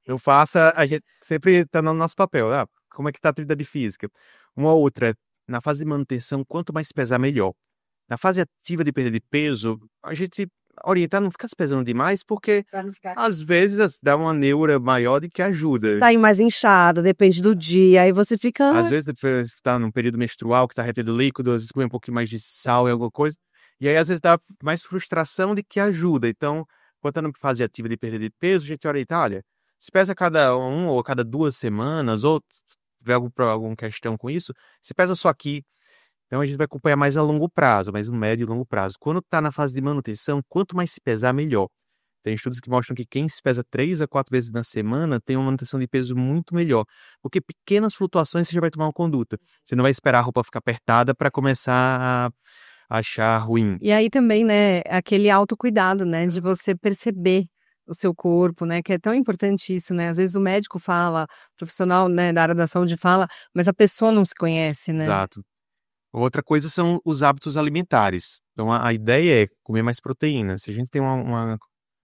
Speaker 3: não faça, a gente sempre está no nosso papel. Como é que está a atividade física? Uma outra, na fase de manutenção, quanto mais pesar, melhor. Na fase ativa de perda de peso, a gente orientar não ficar se pesando demais, porque às vezes dá uma neura maior de que ajuda.
Speaker 1: Tá aí mais inchada, depende do dia, aí você fica...
Speaker 3: Às vezes está num período menstrual que está retendo líquido, às vezes come um pouquinho mais de sal em alguma coisa, e aí às vezes dá mais frustração de que ajuda. Então, quando está na fase ativa de perda de peso, a gente orienta, olha, se pesa a cada 1 ou cada 2 semanas, ou tiver alguma questão com isso, se pesa só aqui. Então a gente vai acompanhar mais a longo prazo, mais um médio e longo prazo. Quando está na fase de manutenção, quanto mais se pesar, melhor. Tem estudos que mostram que quem se pesa 3 a 4 vezes na semana tem uma manutenção de peso muito melhor. Porque pequenas flutuações você já vai tomar uma conduta. Você não vai esperar a roupa ficar apertada para começar a achar ruim.
Speaker 2: E aí também, né, aquele autocuidado, né, de você perceber o seu corpo, né, que é tão importante isso, né, às vezes o médico fala, o profissional, né, da área da saúde fala, mas a pessoa não se conhece, né.
Speaker 3: Exato. Outra coisa são os hábitos alimentares. Então, a ideia é comer mais proteína. Se a gente tem uma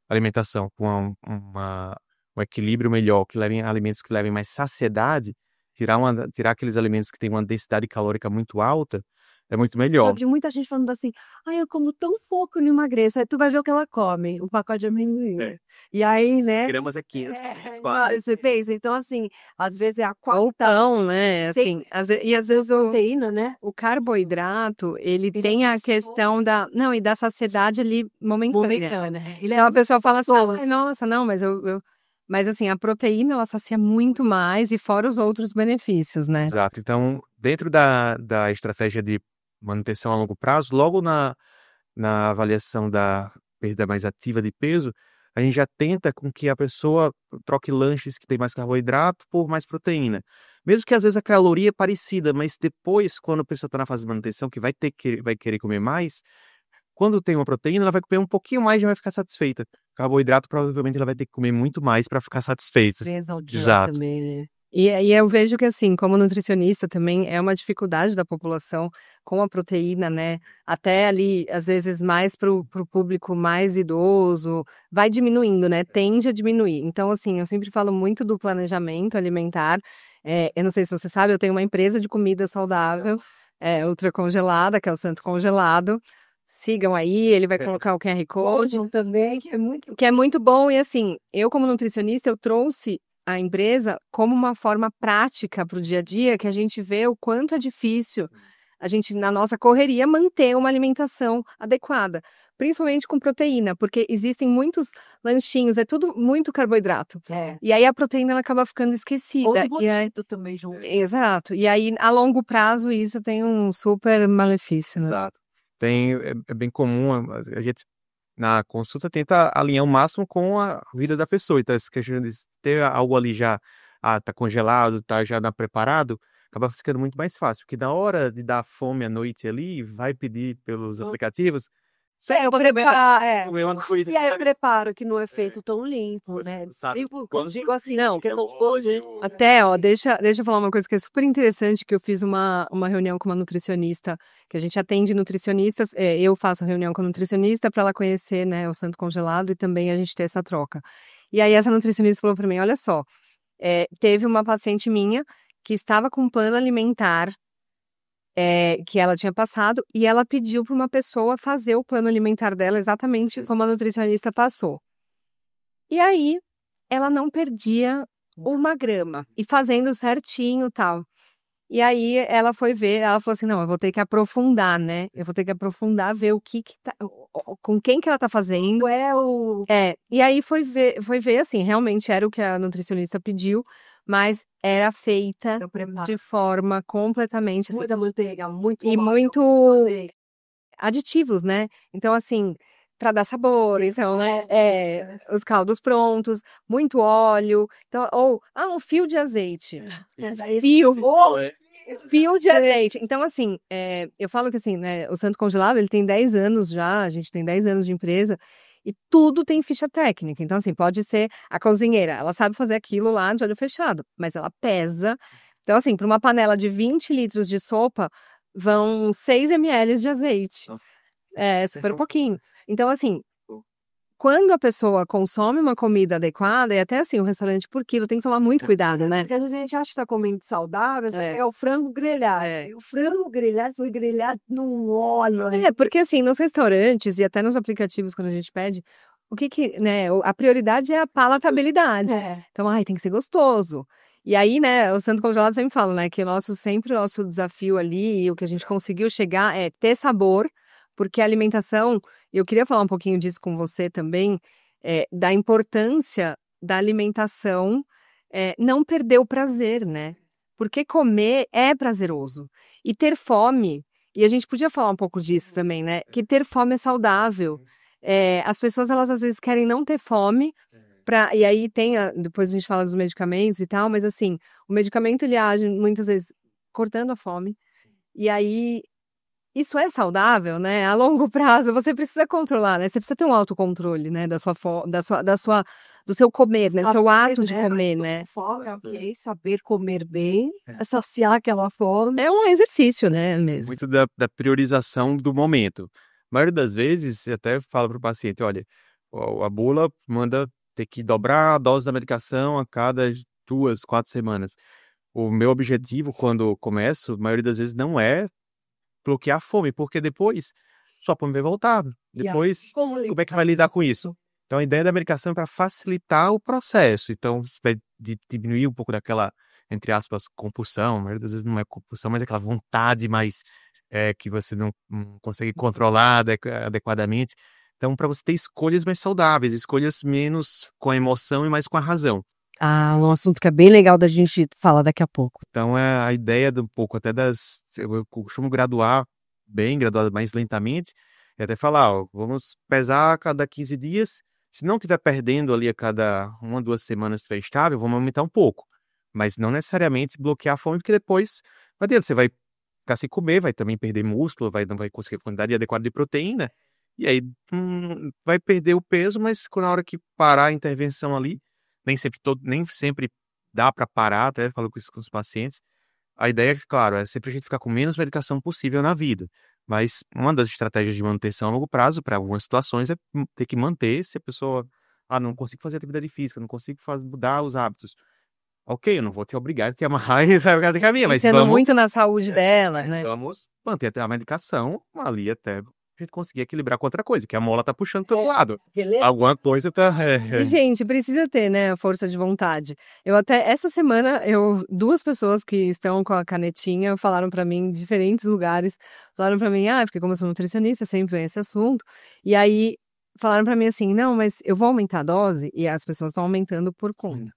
Speaker 3: alimentação com um equilíbrio melhor, que levem alimentos que levem mais saciedade, tirar aqueles alimentos que têm uma densidade calórica muito alta, É muito melhor.
Speaker 1: De muita gente falando assim, eu como tão pouco e não emagreço. Aí tu vai ver o que ela come, um pacote de amendoim.
Speaker 3: É.
Speaker 1: E aí, né?
Speaker 3: Gramas é 15.
Speaker 1: Você pensa, então assim, às vezes é a
Speaker 2: Ou
Speaker 1: quarta
Speaker 2: pão, né?
Speaker 1: Sem-
Speaker 2: Assim, e às vezes
Speaker 1: proteína, né?
Speaker 2: o carboidrato, ele tem a questão não, e da saciedade ali momentânea.
Speaker 1: Momentânea. Ele
Speaker 2: Então a pessoa fala assim,
Speaker 1: pessoas.
Speaker 2: "Ai, nossa, não, mas mas assim, a proteína ela sacia muito mais e fora os outros benefícios, né?
Speaker 3: Exato. Então, dentro da estratégia de manutenção a longo prazo, logo na avaliação da perda mais ativa de peso, a gente já tenta com que a pessoa troque lanches que tem mais carboidrato por mais proteína. Mesmo que às vezes a caloria é parecida, mas depois, quando a pessoa está na fase de manutenção, que vai querer comer mais, quando tem uma proteína, ela vai comer um pouquinho mais e já vai ficar satisfeita. Carboidrato, provavelmente, ela vai ter que comer muito mais para ficar satisfeita.
Speaker 1: Vezes ao dia
Speaker 3: Exato.
Speaker 1: também, né?
Speaker 2: E eu vejo que, assim, como nutricionista também é uma dificuldade da população com a proteína, né? Até ali, às vezes, mais para o público mais idoso, vai diminuindo, né? Tende a diminuir. Então, assim, eu sempre falo muito do planejamento alimentar. Eu não sei se você sabe, eu tenho uma empresa de comida saudável, ultracongelada, que é o Santo Congelado. Sigam aí, ele vai colocar o QR Code.
Speaker 1: Também,
Speaker 2: Que é muito bom. E assim, eu como nutricionista, eu trouxe a empresa como uma forma prática para o dia a dia, que a gente vê o quanto é difícil a gente, na nossa correria, manter uma alimentação adequada. Principalmente com proteína, porque existem muitos lanchinhos, é tudo muito carboidrato. E aí a proteína ela acaba ficando esquecida.
Speaker 1: Também, junto.
Speaker 2: Exato. E aí, a longo prazo, isso tem um super malefício, né?
Speaker 3: Exato. É bem comum, a gente na consulta tenta alinhar o máximo com a vida da pessoa. Então, essa questão de ter algo ali já, tá congelado, tá já preparado, acaba ficando muito mais fácil. Porque na hora de dar fome à noite ali, vai pedir pelos aplicativos.
Speaker 1: Eu preparo,
Speaker 3: Comer uma coisa.
Speaker 1: E aí eu preparo que não é feito tão limpo, né?
Speaker 3: Sabe?
Speaker 1: Digo assim, não, que eu não pode.
Speaker 2: Até, ó, deixa eu falar uma coisa que é super interessante, que eu fiz uma reunião com uma nutricionista, que a gente atende nutricionistas, eu faço reunião com a nutricionista para ela conhecer, né, o Santo Congelado e também a gente ter essa troca. E aí essa nutricionista falou para mim, olha só, teve uma paciente minha que estava com um plano alimentar que ela tinha passado e ela pediu para uma pessoa fazer o plano alimentar dela exatamente como a nutricionista passou. E aí ela não perdia 1 grama e fazendo certinho e tal. E aí ela foi ver, ela falou assim, não, eu vou ter que aprofundar, né? Eu vou ter que aprofundar, ver o que tá, com quem que ela tá fazendo. E aí foi ver assim, realmente era o que a nutricionista pediu, mas era feita de forma completamente assim,
Speaker 1: Muita manteiga, muito
Speaker 2: e
Speaker 1: óleo,
Speaker 2: muito
Speaker 1: manteiga.
Speaker 2: aditivos, né? Então, assim, para dar sabor, então, né? Os caldos prontos, muito óleo, então, ou um fio de azeite. Fio de azeite. Então, assim, eu falo que assim, né? O Santo Congelado, ele tem 10 anos já, a gente tem 10 anos de empresa, e tudo tem ficha técnica. Então, assim, pode ser a cozinheira, ela sabe fazer aquilo lá de olho fechado, mas ela pesa. Então, assim, para uma panela de 20 litros de sopa, vão 6 ml de azeite. É super pouquinho. Então, assim, quando a pessoa consome uma comida adequada, e até assim, o restaurante por quilo tem que tomar muito cuidado, né?
Speaker 1: Porque às vezes a gente acha que tá comendo saudável, é o frango grelhado. O frango grelhado foi grelhado num óleo.
Speaker 2: Porque assim, nos restaurantes e até nos aplicativos, quando a gente pede, né, a prioridade é a palatabilidade. Então, tem que ser gostoso. E aí, né, o Santo Congelado sempre fala, né, que sempre o nosso desafio ali, e o que a gente conseguiu chegar é ter sabor, porque a alimentação, eu queria falar um pouquinho disso com você também, da importância da alimentação, não perder o prazer, né? Porque comer é prazeroso. E ter fome, e a gente podia falar um pouco disso também, né? Que ter fome é saudável. As pessoas, elas às vezes querem não ter fome, e aí depois a gente fala dos medicamentos e tal, mas assim, o medicamento ele age muitas vezes cortando a fome, e aí isso é saudável, né? A longo prazo você precisa controlar, né? Você precisa ter um autocontrole, né? Do seu comer, né? Do seu ato de comer, né?
Speaker 1: Saber comer bem, saciar aquela fome.
Speaker 2: É um exercício, né? Mesmo.
Speaker 3: Muito da priorização do momento. A maioria das vezes, você até fala para o paciente, olha, a bula manda ter que dobrar a dose da medicação a cada 2, 4 semanas. O meu objetivo, quando começo, a maioria das vezes não é bloquear a fome, porque depois sua fome vai voltar. Depois, como é que vai lidar com isso? Então, a ideia da medicação é para facilitar o processo. Então, você vai diminuir um pouco daquela, entre aspas, compulsão. A maioria das vezes não é compulsão, mas é aquela vontade mais que você não consegue controlar adequadamente. Então, para você ter escolhas mais saudáveis, escolhas menos com a emoção e mais com a razão.
Speaker 1: Um assunto que é bem legal da gente falar daqui a pouco.
Speaker 3: Então, é a ideia de um pouco até eu costumo graduar mais lentamente, e até falar, ó, vamos pesar a cada 15 dias. Se não estiver perdendo ali a cada 1, 2 semanas, estiver estável, vamos aumentar um pouco. Mas não necessariamente bloquear a fome, porque depois não adianta, você vai ficar sem comer, vai também perder músculo, não vai conseguir a quantidade adequada de proteína, e aí vai perder o peso, mas na hora que parar a intervenção ali, nem sempre dá para parar, até falo com isso com os pacientes. A ideia, claro, é sempre a gente ficar com menos medicação possível na vida. Mas uma das estratégias de manutenção a longo prazo, para algumas situações, é ter que manter. Se a pessoa, não consigo fazer atividade física, não consigo mudar os hábitos. Ok, eu não vou te obrigar a te amarrar e ficar de caminho, mas
Speaker 2: Pensando muito na saúde dela, né?
Speaker 3: Vamos manter a medicação ali até a gente conseguir equilibrar com outra coisa, que a mola tá puxando pro outro lado. Alguma coisa tá...
Speaker 2: E, gente, precisa ter, né, a força de vontade. Essa semana, 2 pessoas que estão com a canetinha falaram pra mim, em diferentes lugares, falaram pra mim, porque como eu sou nutricionista, sempre vem esse assunto, e aí falaram pra mim assim, não, mas eu vou aumentar a dose, e as pessoas estão aumentando por conta.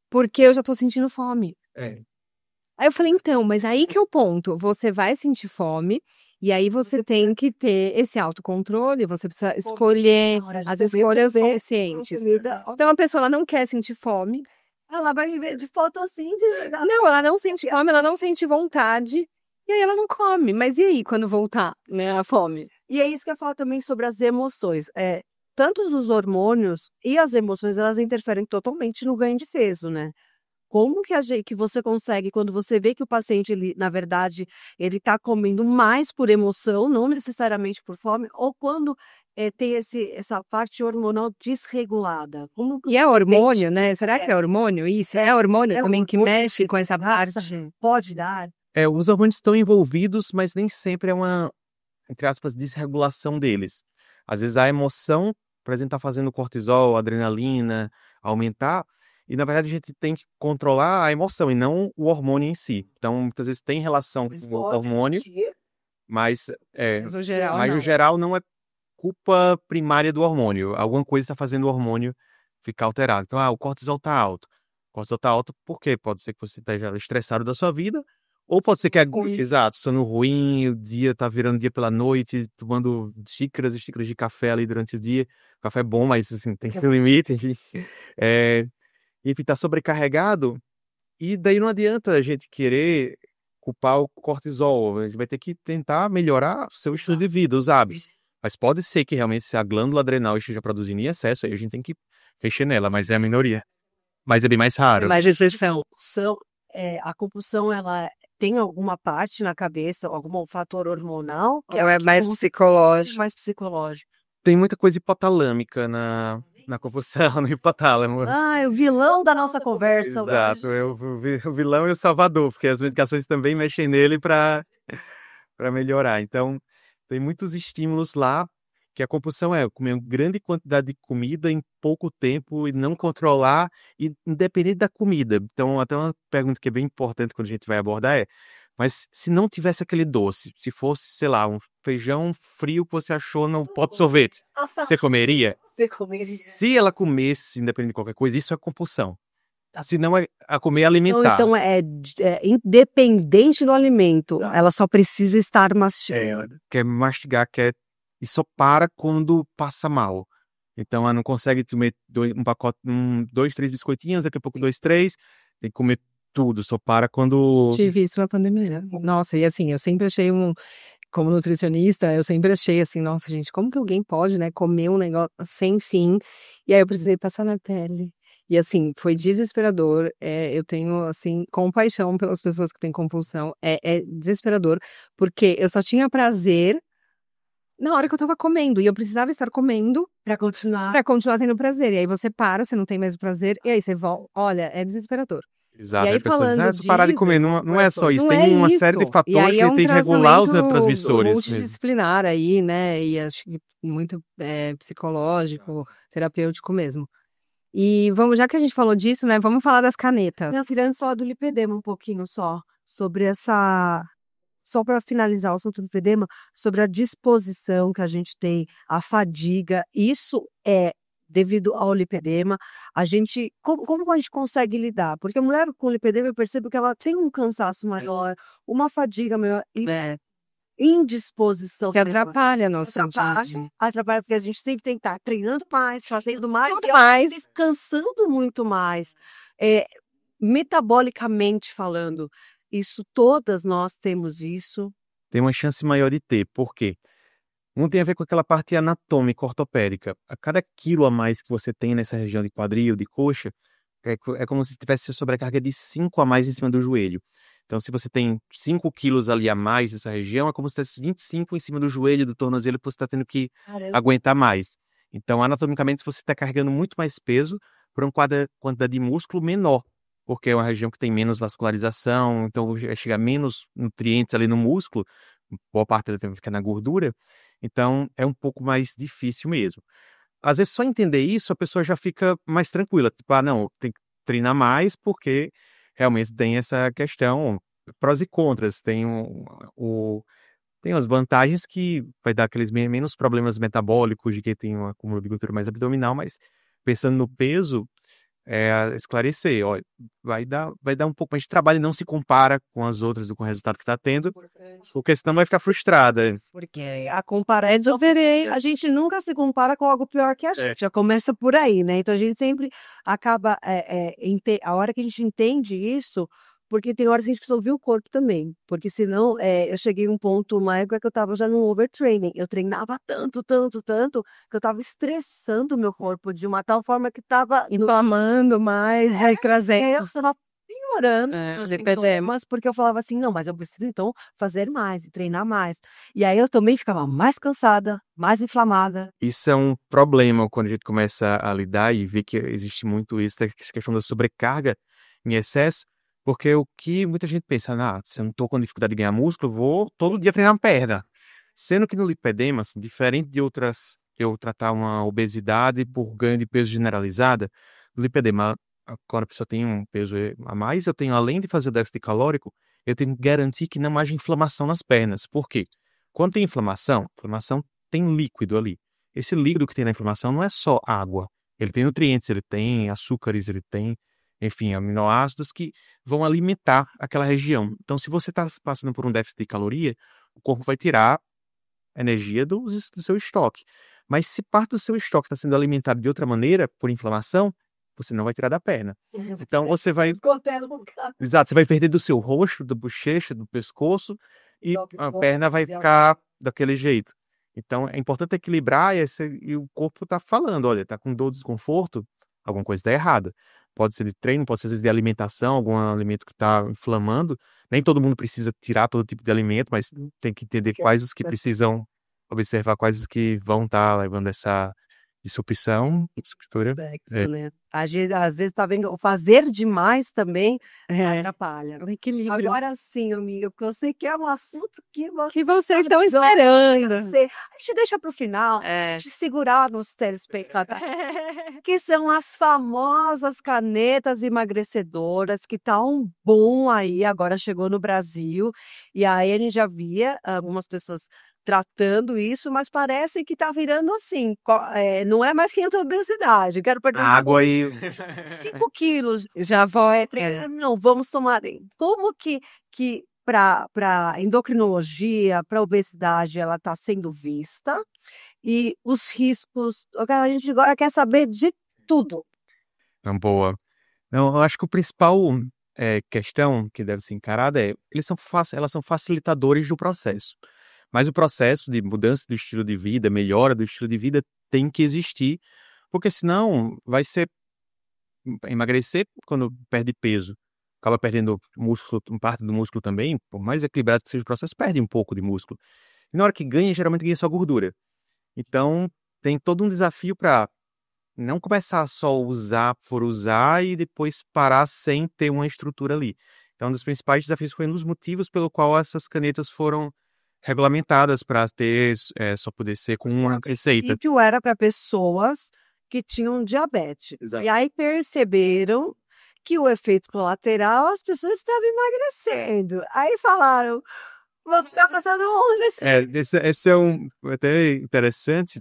Speaker 2: Porque eu já tô sentindo fome. Aí eu falei, então, mas aí que é o ponto, você vai sentir fome, e aí você tem que ter esse autocontrole, você precisa escolher as escolhas conscientes. Então a pessoa ela não quer sentir fome.
Speaker 1: Ela vai viver de fotossíntese.
Speaker 2: Não, ela não sente fome, ela não sente vontade, e aí ela não come. Mas e aí quando voltar, né, a fome?
Speaker 1: E é isso que eu falo também sobre as emoções. Tanto os hormônios e as emoções, elas interferem totalmente no ganho de peso, né? Como que você consegue, quando você vê que o paciente, ele, na verdade, ele está comendo mais por emoção, não necessariamente por fome, ou quando tem essa parte hormonal desregulada?
Speaker 2: E é hormônio, né? Será que é hormônio isso? É hormônio também que mexe com essa parte?
Speaker 1: Pode dar.
Speaker 3: Os hormônios estão envolvidos, mas nem sempre é uma, entre aspas, desregulação deles. Às vezes a emoção, por exemplo, está fazendo cortisol, adrenalina, aumentar, e na verdade a gente tem que controlar a emoção e não o hormônio em si. Então, muitas vezes tem relação com o hormônio, mas no geral não é culpa primária do hormônio. Alguma coisa está fazendo o hormônio ficar alterado. Então, o cortisol está alto. O cortisol está alto porque pode ser que você esteja estressado da sua vida, ou pode ser que exato, sono ruim, o dia tá virando dia pela noite, tomando xícaras e xícaras de café ali durante o dia. O café é bom, mas assim, tem seu limite, enfim. Enfim, tá sobrecarregado, e daí não adianta a gente querer culpar o cortisol. A gente vai ter que tentar melhorar o seu estilo de vida, os hábitos. Mas pode ser que realmente se a glândula adrenal esteja produzindo em excesso, aí a gente tem que mexer nela, mas é a minoria. Mas é bem mais raro.
Speaker 2: Mais exceção.
Speaker 1: A compulsão, ela tem alguma parte na cabeça, algum fator hormonal?
Speaker 2: Ela é mais psicológico.
Speaker 1: Mais psicológico.
Speaker 3: Tem muita coisa hipotalâmica na compulsão, no hipotálamo.
Speaker 1: É o vilão da nossa conversa.
Speaker 3: Exato, o vilão e o salvador, porque as medicações também mexem nele para melhorar. Então, tem muitos estímulos lá, que a compulsão é comer uma grande quantidade de comida em pouco tempo e não controlar, e independente da comida. Então, até uma pergunta que é bem importante quando a gente vai abordar mas se não tivesse aquele doce, se fosse, sei lá, um feijão frio que você achou no pote de sorvete, você comeria? Se ela comesse, independente de qualquer coisa, isso é compulsão. Se não é a comer alimentar.
Speaker 1: Então é independente do alimento, ela só precisa estar mastigando.
Speaker 3: Quer mastigar, e só para quando passa mal. Então ela não consegue comer um pacote, 2, 3 biscoitinhos, daqui a pouco 2, 3, tem que comer tudo, só para quando...
Speaker 2: Tive isso na pandemia. Nossa, e assim, eu sempre achei como nutricionista, eu sempre achei assim, nossa gente, como que alguém pode, né, comer um negócio sem fim? E aí eu precisei passar na pele. E assim, foi desesperador. Eu tenho, assim, compaixão pelas pessoas que têm compulsão. É desesperador, porque eu só tinha prazer na hora que eu tava comendo. E eu precisava estar comendo
Speaker 1: pra continuar
Speaker 2: tendo prazer. E aí você para, você não tem mais prazer, e aí você volta. Olha, é desesperador.
Speaker 3: Exato.
Speaker 2: E aí,
Speaker 3: Aí a pessoa diz,
Speaker 2: falando
Speaker 3: se eu parar de
Speaker 2: disso,
Speaker 3: comer, não é só isso,
Speaker 2: não
Speaker 3: tem
Speaker 2: é
Speaker 3: uma série de
Speaker 2: isso. E
Speaker 3: fatores
Speaker 2: aí
Speaker 3: que
Speaker 2: é
Speaker 3: ele
Speaker 2: um
Speaker 3: tem que regular os
Speaker 2: tratamento
Speaker 3: neurotransmissores mesmo.
Speaker 2: multidisciplinar aí, né? E acho que muito psicológico, terapêutico mesmo. E vamos, já que a gente falou disso, né? Vamos falar das canetas.
Speaker 1: Eu queria antes falar do lipedema um pouquinho só, sobre essa. Só para finalizar o assunto do lipedema, sobre a disposição que a gente tem, a fadiga, isso é devido ao lipedema. A gente, como a gente consegue lidar? Porque a mulher com lipedema, eu percebo que ela tem um cansaço maior, uma fadiga maior e indisposição.
Speaker 2: Que atrapalha nosso
Speaker 1: Atrapalha, atrapalha, porque a gente sempre tem que estar treinando mais, fazendo mais,
Speaker 2: Tudo
Speaker 1: e
Speaker 2: mais.
Speaker 1: descansando muito mais. É, metabolicamente falando, isso todas nós temos isso.
Speaker 3: Tem uma chance maior de ter. Por quê? Um tem a ver com aquela parte anatômica, ortopédica. A cada quilo a mais que você tem nessa região de quadril, de coxa, é como se tivesse sobrecarga de 5 a mais em cima do joelho. Então, se você tem 5 quilos ali a mais nessa região, é como se tivesse 25 em cima do joelho, do tornozelo, que você está tendo que aguentar mais. Então, anatomicamente, você está carregando muito mais peso por uma quantidade de músculo menor, porque é uma região que tem menos vascularização, então vai chegar menos nutrientes ali no músculo, boa parte do tempo fica na gordura, então é um pouco mais difícil mesmo. Às vezes, só entender isso, a pessoa já fica mais tranquila. Tipo, não, tem que treinar mais porque realmente tem essa questão, prós e contras. Tem as vantagens que vai dar aqueles menos problemas metabólicos de quem tem um acúmulo de gordura mais abdominal, mas pensando no peso, esclarecer, ó, vai dar um pouco mais de trabalho e não se compara com as outras, com o resultado que está tendo, porque senão vai ficar frustrada.
Speaker 1: Porque a comparação, a gente nunca se compara com algo pior que a gente, já começa por aí, né? Então a gente sempre acaba, a hora que a gente entende isso, porque tem horas que a gente precisa ouvir o corpo também, porque senão, eu cheguei a um ponto, uma época que eu estava já no overtraining, eu treinava tanto, que eu estava estressando o meu corpo de uma tal forma que estava
Speaker 2: inflamando mais, trazendo.
Speaker 1: eu estava piorando os
Speaker 2: lipedema.
Speaker 1: sintomas, porque eu falava assim, não, mas eu preciso então fazer mais e treinar mais. E aí eu também ficava mais cansada, mais inflamada.
Speaker 3: Isso é um problema quando a gente começa a lidar e ver que existe muito isso, essa questão da sobrecarga em excesso, porque o que muita gente pensa, se eu não estou com dificuldade de ganhar músculo, eu vou todo dia treinar perna. Sendo que no lipedema, assim, diferente de outras, eu tratar uma obesidade por ganho de peso generalizada, no lipedema, quando a pessoa tem um peso a mais, eu tenho, além de fazer o déficit calórico, eu tenho que garantir que não haja inflamação nas pernas. Por quê? Quando tem inflamação tem líquido ali. Esse líquido que tem na inflamação não é só água. Ele tem nutrientes, ele tem açúcares, ele tem, enfim, aminoácidos que vão alimentar aquela região. Então, se você está passando por um déficit de caloria, o corpo vai tirar energia do seu estoque. Mas se parte do seu estoque está sendo alimentado de outra maneira, por inflamação, você não vai tirar da perna. Então, você vai... Exato, você vai perder do seu rosto, do bochecha, do pescoço, e a perna vai ficar daquele jeito. Então, é importante equilibrar e o corpo está falando, olha, está com dor, desconforto, alguma coisa está errada. Pode ser de treino, pode ser às vezes de alimentação, algum alimento que está inflamando. Nem todo mundo precisa tirar todo tipo de alimento, mas tem que entender quais os que precisam, observar quais os que vão estar levando essa disrupção,
Speaker 1: Né? Às vezes tá vendo, o fazer demais também atrapalha.
Speaker 2: O equilíbrio.
Speaker 1: Agora sim, amiga, porque eu sei que é um assunto que
Speaker 2: vocês estão esperando.
Speaker 1: A gente deixa para o final, de segurar nos telespectadores, que são as famosas canetas emagrecedoras, que tá um boom aí, agora chegou no Brasil, e aí a gente já via algumas pessoas tratando isso, mas parece que tá virando assim, não é mais 500 obesidade, quero perder
Speaker 3: água e
Speaker 1: 5 quilos, já vou, não, vamos tomar, como que para endocrinologia, para obesidade, ela está sendo vista, e os riscos, a gente agora quer saber de tudo.
Speaker 3: Boa. Não, eu acho que o principal questão que deve ser encarada elas são facilitadores do processo. Mas o processo de mudança do estilo de vida, melhora do estilo de vida, tem que existir, porque senão vai ser emagrecer quando perde peso, acaba perdendo músculo, parte do músculo também, por mais equilibrado que seja o processo, perde um pouco de músculo. E na hora que ganha, geralmente ganha só gordura. Então, tem todo um desafio para não começar só a usar por usar e depois parar sem ter uma estrutura ali. Então, um dos principais desafios foi um dos motivos pelo qual essas canetas foram regulamentadas para ter, só poder ser com uma
Speaker 1: A
Speaker 3: receita.
Speaker 1: princípio era para pessoas que tinham diabetes.
Speaker 3: Exato.
Speaker 1: E aí perceberam que o efeito colateral, as pessoas estavam emagrecendo. Aí falaram, vamos ficar passando onde assim?
Speaker 3: Esse é até interessante,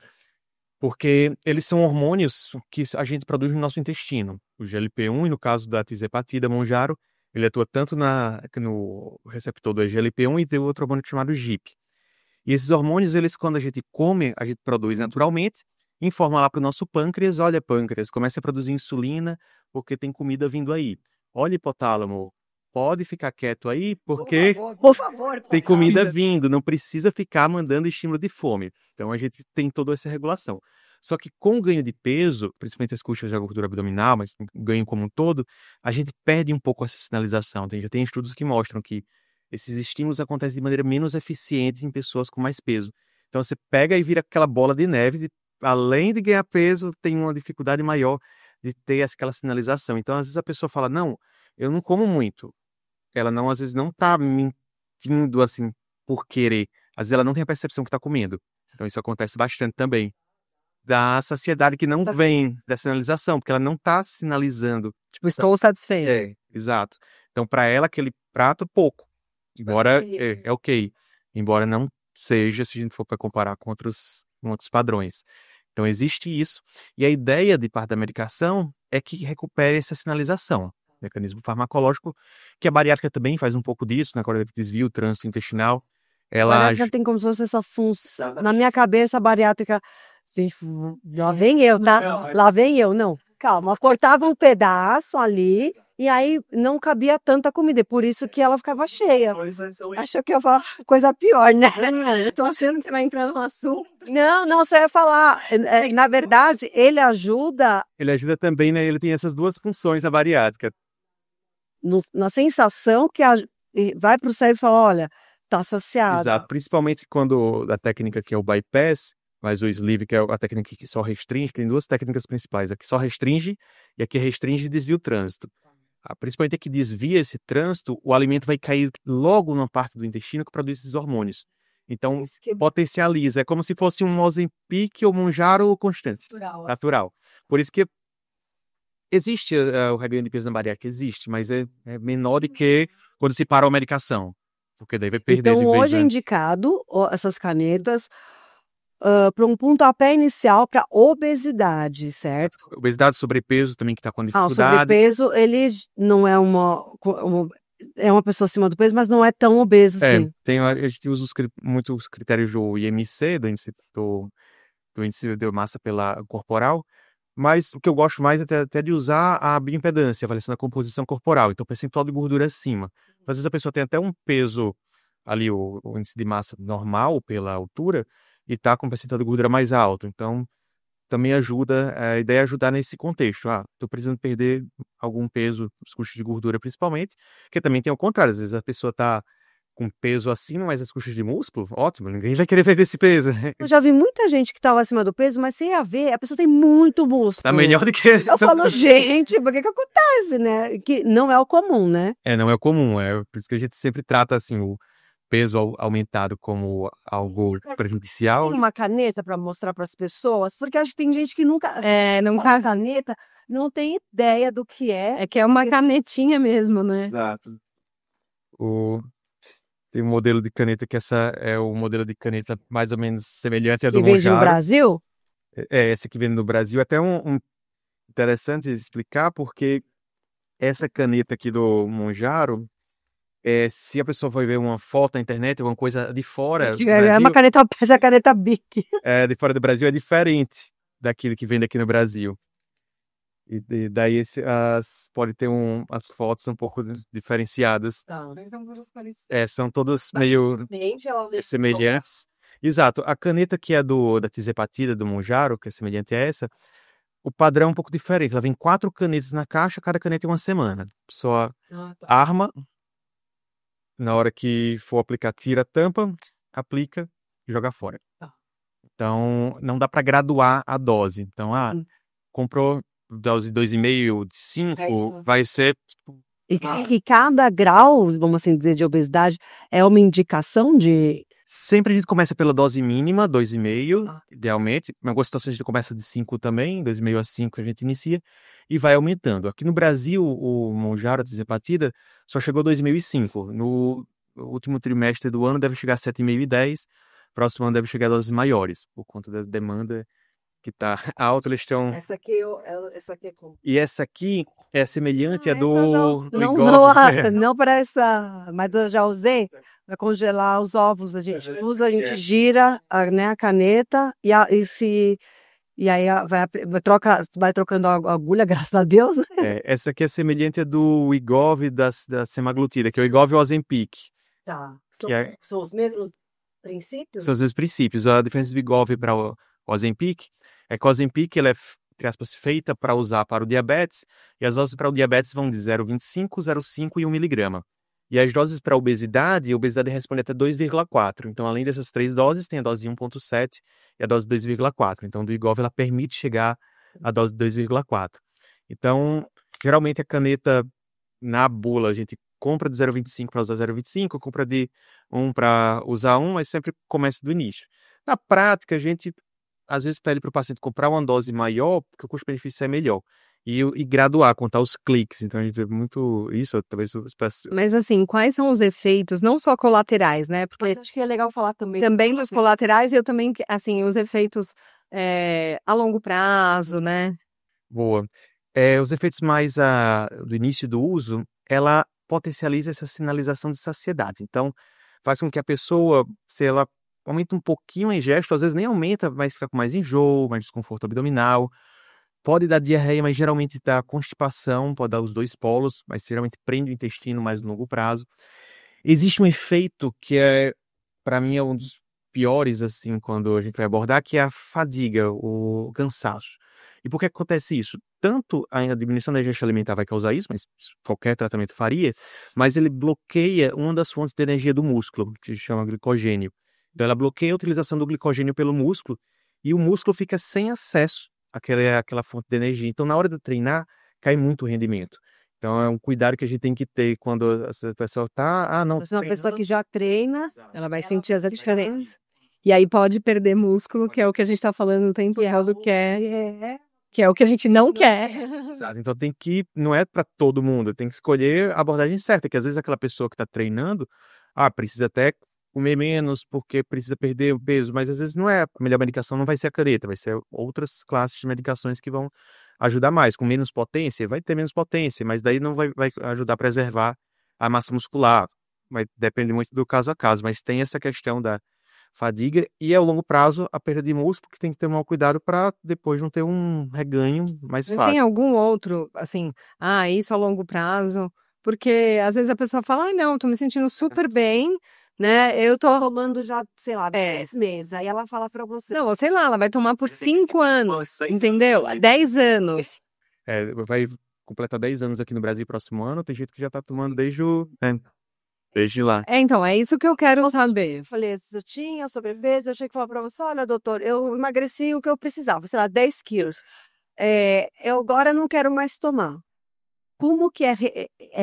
Speaker 3: porque eles são hormônios que a gente produz no nosso intestino. O GLP-1, e no caso da tizepatida, Mounjaro, ele atua tanto no receptor do GLP-1 e tem outro hormônio chamado GIP. E esses hormônios, eles, quando a gente come, a gente produz naturalmente, informa lá para o nosso pâncreas, olha, pâncreas, comece a produzir insulina, porque tem comida vindo aí. Olha, hipotálamo, pode ficar quieto aí, porque
Speaker 1: Por favor,
Speaker 3: tem comida vindo, não precisa ficar mandando estímulo de fome. Então a gente tem toda essa regulação. Só que com o ganho de peso, principalmente as custas da gordura abdominal, mas o ganho como um todo, a gente perde um pouco essa sinalização. Já tem estudos que mostram que esses estímulos acontecem de maneira menos eficiente em pessoas com mais peso. Então você pega e vira aquela bola de neve, além de ganhar peso, tem uma dificuldade maior de ter aquela sinalização. Então às vezes a pessoa fala, não, eu não como muito. Ela não, às vezes não tá mentindo assim por querer. Às vezes ela não tem a percepção que tá comendo. Então isso acontece bastante também. Da saciedade que não vem da sinalização, porque ela não tá sinalizando.
Speaker 2: Tipo, estou satisfeito.
Speaker 3: Exato. Então para ela aquele prato pouco. Embora é ok. Embora não seja, se a gente for para comparar com outros padrões. Então existe isso. E a ideia de parte da medicação é que recupere essa sinalização. Mecanismo farmacológico, que a bariátrica também faz um pouco disso, né? Quando desvia o trânsito intestinal.
Speaker 1: A
Speaker 3: Ela
Speaker 1: bariátrica tem como se fosse essa função. Na minha cabeça, a bariátrica. Gente, lá vem eu, tá? Lá vem eu, não. Calma, cortava um pedaço ali e aí não cabia tanta comida. Por isso que ela ficava cheia. Achou que eu ia falar coisa pior, né?
Speaker 2: Eu tô achando que você vai entrar no assunto.
Speaker 1: Não, só ia falar. Na verdade, ele ajuda
Speaker 3: também, né? Ele tem essas duas funções, a bariátrica.
Speaker 1: na sensação que vai pro cérebro e fala, olha, tá saciado.
Speaker 3: Exato, principalmente quando a técnica que é o bypass, mas o sleeve, que é a técnica que só restringe, tem duas técnicas principais, a que só restringe e a que restringe e desvia o trânsito. Principalmente a que desvia esse trânsito, o alimento vai cair logo na parte do intestino que produz esses hormônios. Então, potencializa, é como se fosse um Ozempic ou Mounjaro constante, natural. Por isso que existe o reganho de peso na bariátrica, existe, mas é menor do que quando se para a medicação. Porque daí vai perder
Speaker 1: Então,
Speaker 3: de vez,
Speaker 1: hoje é
Speaker 3: né?
Speaker 1: indicado essas canetas para um pontapé inicial para obesidade, certo?
Speaker 3: Obesidade, sobrepeso também que está com
Speaker 1: O
Speaker 3: dificuldade.
Speaker 1: sobrepeso, ele não é é uma pessoa acima do peso, mas não é tão obeso assim.
Speaker 3: A gente usa muitos critérios do IMC, do índice de massa corporal, mas o que eu gosto mais é até de usar a bioimpedância, a avaliação da composição corporal, então percentual de gordura acima. Às vezes a pessoa tem até um peso ali, o índice de massa normal pela altura, e está com um percentual de gordura mais alto. Então, também ajuda, a ideia é ajudar nesse contexto. Estou precisando perder algum peso, os custos de gordura principalmente, porque também tem o contrário, às vezes a pessoa está com peso acima, mas as custas de músculo, ótimo, ninguém vai querer perder esse peso.
Speaker 1: Eu já vi muita gente que estava acima do peso, mas sem a ver, a pessoa tem muito músculo.
Speaker 3: Tá melhor do que...
Speaker 1: Eu falo, gente, por que acontece, né? Que não é o comum, né?
Speaker 3: Não é o comum, por isso que a gente sempre trata assim o peso aumentado como algo prejudicial.
Speaker 1: Tem uma caneta para mostrar para as pessoas, porque acho que tem gente que nunca
Speaker 2: Nunca
Speaker 1: caneta, não tem ideia do que é.
Speaker 2: É que é uma canetinha mesmo, né?
Speaker 3: Exato. Tem um modelo de caneta que essa é o modelo de caneta mais ou menos semelhante à do
Speaker 1: Que vende no
Speaker 3: Mounjaro.
Speaker 1: Brasil?
Speaker 3: Esse que vende no Brasil. Até um interessante explicar, porque essa caneta aqui do Mounjaro, se a pessoa for ver uma foto na internet, alguma coisa de fora do
Speaker 1: É
Speaker 3: Brasil,
Speaker 1: uma caneta, parece a caneta Bic.
Speaker 3: de fora do Brasil é diferente daquilo que vende aqui no Brasil. E daí pode ter as fotos um pouco diferenciadas. São todas meio semelhantes. Exato. A caneta que é da tizepatida, do Mounjaro, que é semelhante a essa, o padrão é um pouco diferente. Ela vem 4 canetas na caixa, cada caneta é uma semana. A pessoa arma, na hora que for aplicar, tira a tampa, aplica e joga fora. Então, não dá para graduar a dose. Então, comprou dose 2,5, de 5, vai ser...
Speaker 1: E cada grau, vamos assim dizer, de obesidade é uma indicação de...
Speaker 3: Sempre a gente começa pela dose mínima, 2,5, idealmente. Em algumas situações a gente começa de 5 também, 2,5 a 5 a gente inicia e vai aumentando. Aqui no Brasil, o Mounjaro, a Tirzepatida, só chegou a 2,5 e 5. No último trimestre do ano deve chegar a 7,5 e 10. Próximo ano deve chegar a doses maiores, por conta da demanda que está alta. Eles estão...
Speaker 1: Essa aqui é como?
Speaker 3: E essa aqui é semelhante à
Speaker 1: Essa eu já usei.
Speaker 3: do
Speaker 1: Não,
Speaker 3: Wegovy.
Speaker 1: não para essa, mas eu já usei para congelar os ovos. A gente usa, a gente gira né, a caneta e aí vai trocando a agulha, graças a Deus.
Speaker 3: Essa aqui é semelhante à do Wegovy da semaglutida, que é o Wegovy e o Ozempic.
Speaker 1: Tá.
Speaker 3: São
Speaker 1: os mesmos princípios?
Speaker 3: São os mesmos princípios. A diferença do Wegovy para o Ozempic é que o Ozempic ele é, entre aspas, feita para usar para o diabetes, e as doses para o diabetes vão de 0,25, 0,5 e 1 miligrama. E as doses para a obesidade responde até 2,4. Então, além dessas 3 doses, tem a dose de 1,7 e a dose de 2,4. Então, do Wegovy ela permite chegar à dose de 2,4. Então, geralmente a caneta na bula, a gente compra de 0,25 para usar 0,25, compra de 1 para usar 1, mas sempre começa do início. Na prática, a gente às vezes pede para o paciente comprar uma dose maior, porque o custo-benefício é melhor. E graduar, contar os cliques. Então, a gente vê muito isso, talvez...
Speaker 2: Mas, assim, quais são os efeitos, não só colaterais, né? Porque
Speaker 1: Mas acho que é legal falar também.
Speaker 2: Também dos colaterais e eu também, assim, os efeitos a longo prazo, né?
Speaker 3: Boa. Os efeitos mais do início do uso, ela potencializa essa sinalização de saciedade. Então, faz com que a pessoa, se ela aumenta um pouquinho a ingesta, às vezes nem aumenta, mas fica com mais enjoo, mais desconforto abdominal. Pode dar diarreia, mas geralmente dá constipação, pode dar os dois polos, mas geralmente prende o intestino mais no longo prazo. Existe um efeito que para mim, é um dos piores, assim, quando a gente vai abordar, que é a fadiga, o cansaço. E por que acontece isso? Tanto a diminuição da ingesta alimentar vai causar isso, mas qualquer tratamento faria, mas ele bloqueia uma das fontes de energia do músculo, que se chama glicogênio. Então, ela bloqueia a utilização do glicogênio pelo músculo, e o músculo fica sem acesso àquela fonte de energia. Então, na hora de treinar, cai muito o rendimento. Então, é um cuidado que a gente tem que ter quando a pessoa está... não,
Speaker 1: Mas uma pessoa que já treina,
Speaker 2: ela vai sentir as diferenças. E aí pode perder músculo, que é o que a gente está falando o tempo todo, que é o que a gente não quer.
Speaker 3: Exato. Então, não é para todo mundo, tem que escolher a abordagem certa, que às vezes aquela pessoa que está treinando, precisa até comer menos porque precisa perder o peso, mas às vezes não é, a melhor medicação não vai ser a caneta, vai ser outras classes de medicações que vão ajudar mais. Com menos potência, vai ter menos potência, mas daí não vai ajudar a preservar a massa muscular. Vai depender muito do caso a caso, mas tem essa questão da fadiga e, ao longo prazo, a perda de músculo, que tem que ter um cuidado para depois não ter um reganho mais
Speaker 2: Mas
Speaker 3: fácil.
Speaker 2: tem algum outro, assim, isso a longo prazo? Porque às vezes a pessoa fala, não, tô me sentindo super bem, né? Eu tô
Speaker 1: tomando já, sei lá, 10 meses. Aí ela fala pra você.
Speaker 2: Não, sei lá, ela vai tomar por 5 anos, entendeu? 10 anos.
Speaker 3: Vai completar 10 anos aqui no Brasil próximo ano, tem gente que já tá tomando desde lá.
Speaker 2: Então, é isso que eu quero saber.
Speaker 1: Eu falei, eu tinha sobrepeso, eu achei que falar pra você, olha, doutor, eu emagreci o que eu precisava, sei lá, 10 quilos. Eu agora não quero mais tomar. Como que é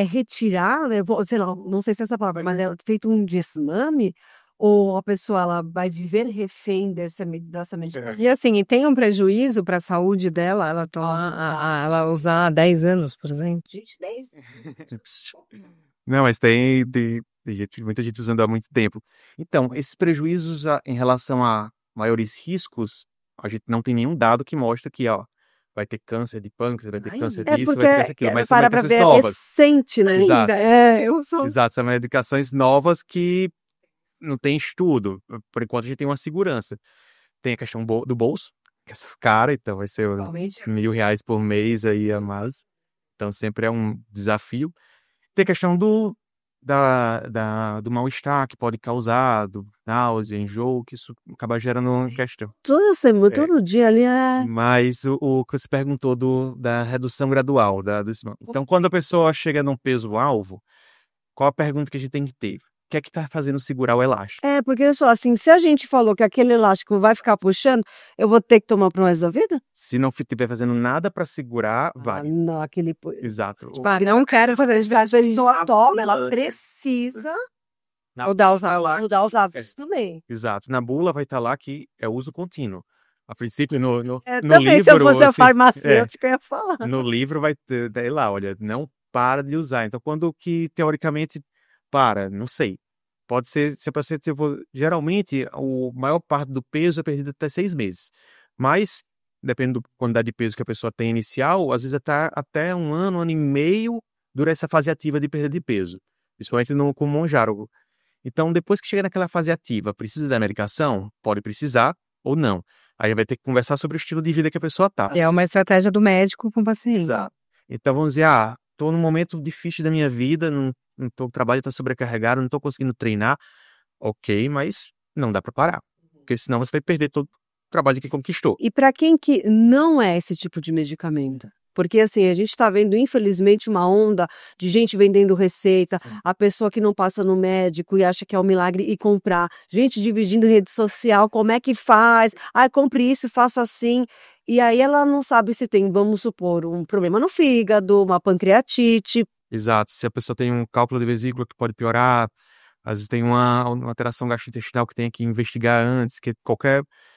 Speaker 1: retirar, sei lá, não sei se é essa palavra, mas é feito um desmame? Ou a pessoa ela vai viver refém dessa medicação?
Speaker 2: E assim, e tem um prejuízo para a saúde dela, ela tomar, ela usar 10 anos, por exemplo?
Speaker 1: Gente, 10?
Speaker 3: Não, mas tem muita gente usando há muito tempo. Então, esses prejuízos em relação a maiores riscos, a gente não tem nenhum dado que mostra que, vai ter câncer de pâncreas, vai ter câncer disso, vai ter câncer daquilo, mas são medicações novas.
Speaker 1: Recente, né?
Speaker 3: Exato.
Speaker 1: Ainda.
Speaker 3: Exato, são medicações novas que não tem estudo. Por enquanto, a gente tem uma segurança. Tem a questão do bolso, que é cara, então vai ser uns R$1.000 por mês aí a mais. Então, sempre é um desafio. Tem a questão do mal-estar que pode causar, do náusea, enjoo, que isso acaba gerando uma questão.
Speaker 1: Toda semana, todo dia ali
Speaker 3: Mas o que você perguntou da redução gradual. Então, quando a pessoa chega num peso-alvo, qual a pergunta que a gente tem que ter? que é que tá fazendo segurar o elástico.
Speaker 1: Porque eu sou assim, se a gente falou que aquele elástico vai ficar puxando, eu vou ter que tomar pro resto da vida?
Speaker 3: Se não estiver fazendo nada para segurar, vai.
Speaker 1: Não, aquele...
Speaker 3: Exato.
Speaker 2: Não quero fazer isso.
Speaker 1: Às vezes a toma, ela precisa
Speaker 2: Mudar os hábitos.
Speaker 1: mudar os hábitos também.
Speaker 3: Exato. Na bula vai estar lá que é uso contínuo. A princípio, no
Speaker 1: Também,
Speaker 3: livro...
Speaker 1: se eu fosse a
Speaker 3: assim,
Speaker 1: farmacêutica, eu ia falar.
Speaker 3: no livro vai ter daí lá, olha, não para de usar. Então, quando que teoricamente para? Não sei. Pode ser, se a paciente, geralmente, a maior parte do peso é perdido até 6 meses. Mas, dependendo da quantidade de peso que a pessoa tem inicial, às vezes até 1 ano e meio, dura essa fase ativa de perda de peso. Principalmente com o monjárogo. Então, depois que chega naquela fase ativa, precisa da medicação? Pode precisar ou não. Aí vai ter que conversar sobre o estilo de vida que a pessoa tá.
Speaker 2: É uma estratégia do médico com o paciente.
Speaker 3: Exato. Então, vamos dizer, tô num momento difícil da minha vida, o trabalho está sobrecarregado, não tô conseguindo treinar. Ok, mas não dá para parar. Porque senão você vai perder todo o trabalho que conquistou.
Speaker 1: E para quem que não é esse tipo de medicamento? Porque assim, a gente está vendo, infelizmente, uma onda de gente vendendo receita, a pessoa que não passa no médico e acha que é um milagre e comprar, gente dividindo rede social, como é que faz? Compre isso, faça assim. E aí ela não sabe se tem, vamos supor, um problema no fígado, uma pancreatite.
Speaker 3: Exato. Se a pessoa tem um cálculo de vesícula que pode piorar, às vezes tem uma alteração gastrointestinal que tem que investigar antes, que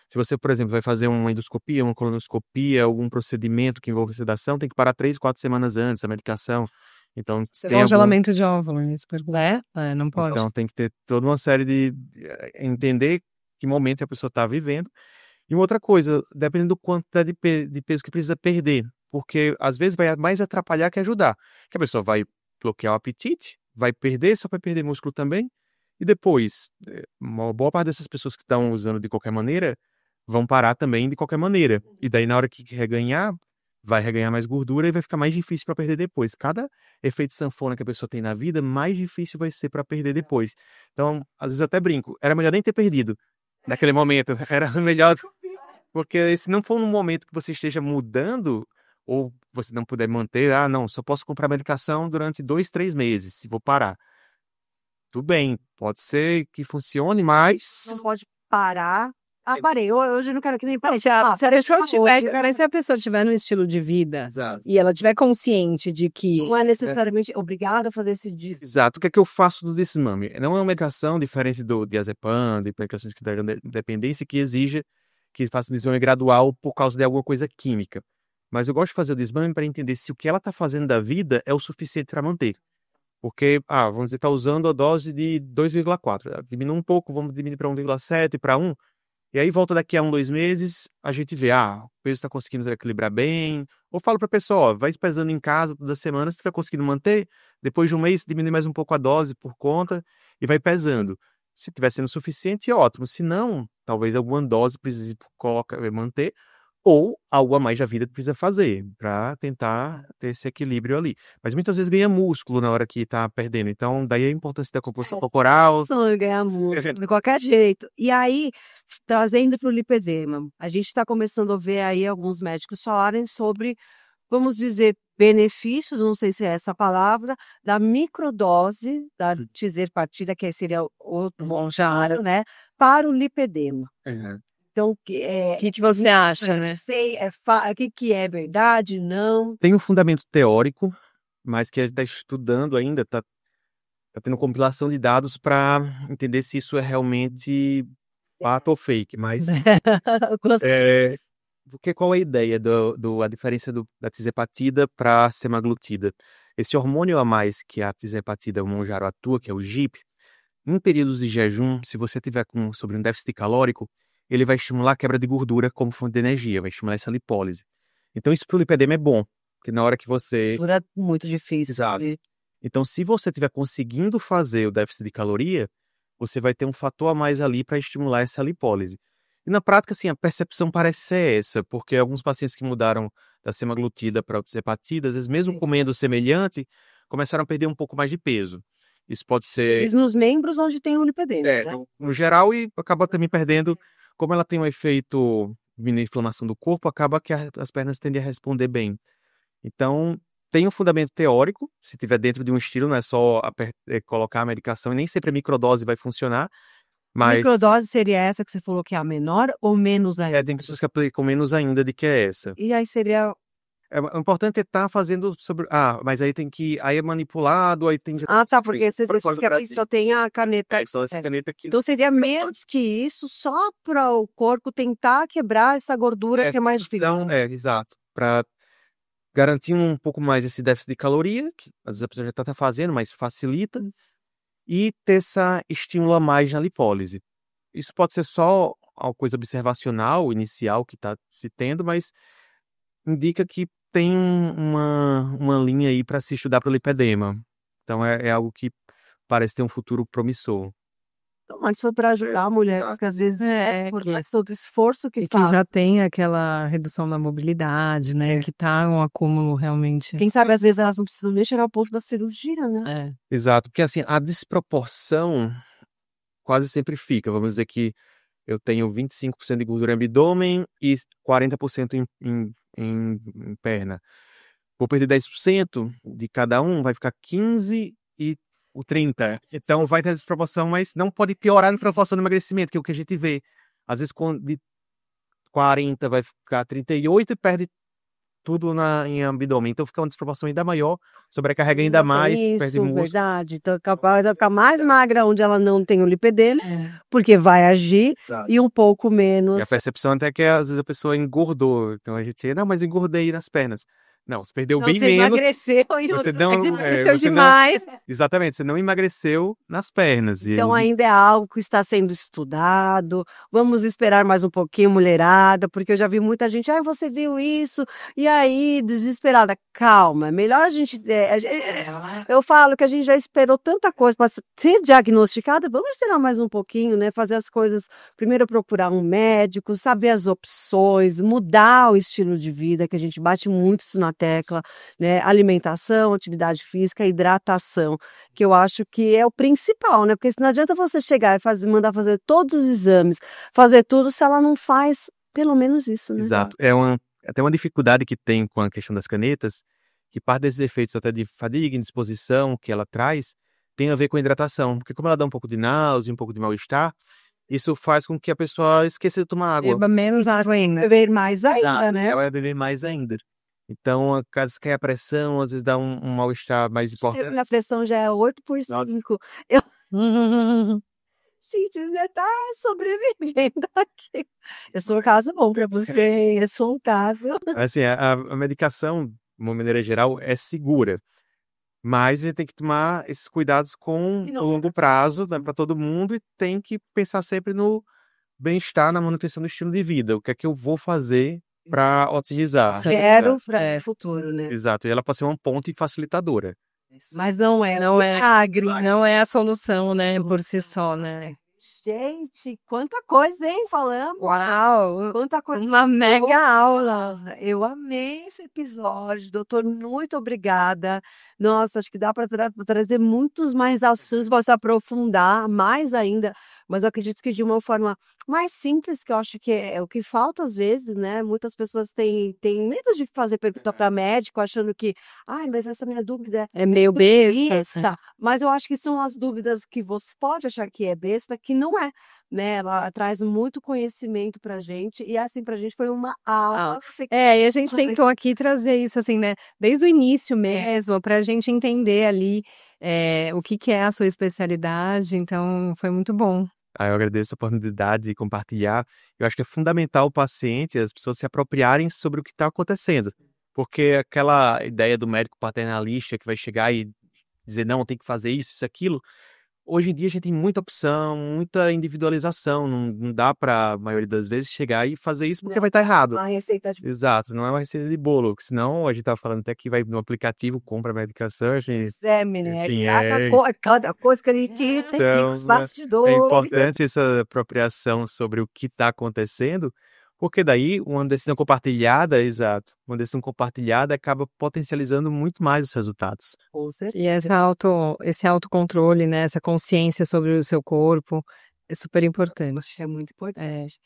Speaker 3: se você, por exemplo, vai fazer uma endoscopia, uma colonoscopia, algum procedimento que envolva sedação, tem que parar 3, 4 semanas antes a medicação. Então, tem
Speaker 2: Congelamento de óvulo, isso, não pode.
Speaker 3: Então, tem que ter toda uma série de entender que momento a pessoa está vivendo. E uma outra coisa, dependendo do quanto de peso que precisa perder, porque às vezes vai mais atrapalhar que ajudar. Que a pessoa vai bloquear o apetite, vai perder, só vai perder músculo também, e depois, uma boa parte dessas pessoas que estão usando de qualquer maneira, vão parar também de qualquer maneira. E daí, na hora que reganhar, vai reganhar mais gordura e vai ficar mais difícil para perder depois. Cada efeito sanfona que a pessoa tem na vida, mais difícil vai ser para perder depois. Então, às vezes eu até brinco, era melhor nem ter perdido naquele momento, era melhor, porque se não for num momento que você esteja mudando, ou você não puder manter, não, só posso comprar medicação durante 2, 3 meses, se vou parar. Tudo bem, pode ser que funcione, mas...
Speaker 1: Não pode parar. Parei. Hoje eu não quero que nem pare.
Speaker 2: Se a pessoa tiver no estilo de vida,
Speaker 3: Exato.
Speaker 2: e ela tiver consciente de que...
Speaker 1: Não é necessariamente obrigada a fazer esse desmame.
Speaker 3: Exato. O que é que eu faço do desmame? Não é uma medicação diferente do diazepam, de medicações que dão dependência, que exija que faça um desmame gradual por causa de alguma coisa química. Mas eu gosto de fazer o desmame para entender se o que ela está fazendo da vida é o suficiente para manter. Porque, vamos dizer, está usando a dose de 2,4. Diminui um pouco, vamos diminuir para 1,7, para 1. E aí volta daqui a 1, 2 meses, a gente vê, o peso está conseguindo equilibrar bem. Ou falo para a pessoa, vai pesando em casa toda semana, se vai conseguindo manter, depois de um mês diminui mais um pouco a dose por conta e vai pesando. Se estiver sendo suficiente, ótimo. Se não, talvez alguma dose precise manter, ou algo a mais da vida precisa fazer, para tentar ter esse equilíbrio ali. Mas muitas vezes ganha músculo na hora que está perdendo. Então, daí a importância da composição corporal.
Speaker 1: Sonho ganhar músculo, de qualquer jeito. E aí, trazendo para o lipedema, a gente está começando a ver aí alguns médicos falarem sobre, vamos dizer, benefícios, não sei se é essa a palavra, da microdose da tizerpatida, que seria outro monjário, né, para o lipedema. Então, o
Speaker 2: que você acha, né?
Speaker 1: O que é verdade, não?
Speaker 3: Tem um fundamento teórico, mas que a gente está estudando ainda, está tendo compilação de dados para entender se isso é realmente fato ou fake, mas... Porque qual é a ideia a diferença da tizepatida para a semaglutida? Esse hormônio a mais que a tizepatida, o monjaro atua, que é o GIP, em períodos de jejum, se você tiver sobre um déficit calórico, ele vai estimular a quebra de gordura como fonte de energia, vai estimular essa lipólise. Então isso para o lipedema é bom, porque na hora que você...
Speaker 1: É muito difícil.
Speaker 3: Exato. Então se você estiver conseguindo fazer o déficit de caloria, você vai ter um fator a mais ali para estimular essa lipólise. E na prática, assim, a percepção parece ser essa, porque alguns pacientes que mudaram da semaglutida para a tizepatida, às vezes mesmo comendo semelhante, começaram a perder um pouco mais de peso. Isso pode ser...
Speaker 1: nos membros onde tem o lipedema, né?
Speaker 3: No geral, e acaba também perdendo, como ela tem um efeito de inflamação do corpo, acaba que as pernas tendem a responder bem. Então, tem um fundamento teórico, se tiver dentro de um estilo, não é só colocar a medicação, e nem sempre a microdose vai funcionar, mas
Speaker 1: Microdose seria essa que você falou que é a menor ou menos ainda?
Speaker 3: tem pessoas que aplicam menos ainda do que essa.
Speaker 1: E aí seria...
Speaker 3: O importante é estar fazendo sobre... mas aí tem que... Aí é manipulado, aí tem...
Speaker 1: tá, porque você
Speaker 3: Por
Speaker 1: disse
Speaker 3: fora do
Speaker 1: que aqui
Speaker 3: Brasil.
Speaker 1: só tem a caneta.
Speaker 3: Só essa caneta aqui.
Speaker 1: Então seria menos que isso, só para o corpo tentar quebrar essa gordura que é mais difícil.
Speaker 3: Então, exato. Para garantir um pouco mais esse déficit de caloria, que às vezes a pessoa já está fazendo, mas facilita, e ter essa estímulo a mais na lipólise. Isso pode ser só uma coisa observacional, inicial, que está se tendo, mas indica que tem uma linha aí para se estudar para o lipedema. Então é algo que parece ter um futuro promissor.
Speaker 1: Então, mas foi para ajudar mulheres que às vezes por mais todo o esforço que
Speaker 2: que já tem aquela redução da mobilidade, né? Que tá um acúmulo realmente.
Speaker 1: Quem sabe às vezes elas não precisam nem chegar ao ponto da cirurgia, né?
Speaker 3: Exato, porque assim, a desproporção quase sempre fica. Vamos dizer que eu tenho 25% de gordura no abdômen e 40% em perna. Vou perder 10% de cada um, vai ficar 15 e o 30. Então vai ter desproporção, mas não pode piorar na proporção do emagrecimento, que é o que a gente vê. Às vezes de 40 vai ficar 38 e perde tudo em abdômen. Então fica uma desproporção ainda maior, sobrecarrega ainda mais, perde músculo.
Speaker 1: Verdade. Então capaz de ficar mais magra onde ela não tem o lipedema, porque vai agir, e um pouco menos.
Speaker 3: E a percepção até que às vezes a pessoa engordou. Então a gente, não, mas engordei nas pernas. Não, você perdeu bem
Speaker 1: você
Speaker 3: menos.
Speaker 1: Emagreceu,
Speaker 3: você não
Speaker 1: emagreceu demais.
Speaker 3: Exatamente, você não emagreceu nas pernas.
Speaker 1: Então ainda é algo que está sendo estudado. Vamos esperar mais um pouquinho, mulherada, porque eu já vi muita gente, você viu isso, e aí, desesperada. Calma, melhor a gente... eu falo que a gente já esperou tanta coisa para ser diagnosticada, vamos esperar mais um pouquinho, né? Fazer as coisas, primeiro procurar um médico, saber as opções, mudar o estilo de vida, que a gente bate muito isso na tecla, né? Alimentação, atividade física, hidratação, que eu acho que é o principal, né? Porque não adianta você chegar e mandar fazer todos os exames, fazer tudo, se ela não faz pelo menos isso, né?
Speaker 3: Exato. Até uma dificuldade que tem com a questão das canetas, que parte desses efeitos até de fadiga, indisposição que ela traz, tem a ver com a hidratação. Porque como ela dá um pouco de náusea, um pouco de mal-estar, isso faz com que a pessoa esqueça de tomar água.
Speaker 2: Beba menos água ainda.
Speaker 1: Beber mais ainda, né?
Speaker 3: Ela vai beber mais ainda. Então, caso caia a pressão, às vezes dá um mal-estar mais importante.
Speaker 1: Minha pressão já é 8 por 5. Gente, já tá sobrevivendo aqui. Eu sou um caso bom pra você, eu sou um caso.
Speaker 3: Assim, a medicação, de uma maneira geral, é segura. Mas a gente tem que tomar esses cuidados com o longo prazo, né, para todo mundo, e tem que pensar sempre no bem-estar, na manutenção do estilo de vida. O que é que eu vou fazer para otimizar?
Speaker 1: Quero para o futuro, né?
Speaker 3: Exato, e ela pode ser uma ponte facilitadora.
Speaker 1: Mas não é milagre.
Speaker 2: Não é a solução, né, por si só, né?
Speaker 1: Gente, quanta coisa, hein, falando.
Speaker 2: Uau!
Speaker 1: Quanta coisa.
Speaker 2: Uma mega aula.
Speaker 1: Eu amei esse episódio, doutor, muito obrigada. Nossa, acho que dá para trazer muitos mais assuntos, para se aprofundar mais ainda, mas eu acredito que de uma forma mais simples, que eu acho que é o que falta às vezes, né? Muitas pessoas têm medo de fazer pergunta para médico, achando que, mas essa minha dúvida
Speaker 2: é meio besta.
Speaker 1: Mas eu acho que são as dúvidas que você pode achar que é besta, que não é, né? Ela traz muito conhecimento pra gente, e assim, pra gente foi uma aula.
Speaker 2: E a gente tentou aqui trazer isso, assim, né? Desde o início mesmo, pra gente entender ali o que é a sua especialidade, então foi muito bom.
Speaker 3: Eu agradeço a oportunidade de compartilhar. Eu acho que é fundamental o paciente, as pessoas se apropriarem sobre o que está acontecendo. Porque aquela ideia do médico paternalista que vai chegar e dizer, não, tem que fazer isso, aquilo. Hoje em dia a gente tem muita opção, muita individualização. Não dá para, a maioria das vezes, chegar e fazer isso porque vai estar errado.
Speaker 1: Uma receita de...
Speaker 3: Exato, não é uma receita de bolo. Senão, a gente estava falando até que vai no aplicativo, compra a medicação.
Speaker 1: Cada coisa que a gente tem os bastidores.
Speaker 3: É importante essa apropriação sobre o que está acontecendo, porque daí uma decisão compartilhada, uma decisão compartilhada acaba potencializando muito mais os resultados.
Speaker 2: E esse autocontrole, né, essa consciência sobre o seu corpo, É super importante.
Speaker 1: É muito importante.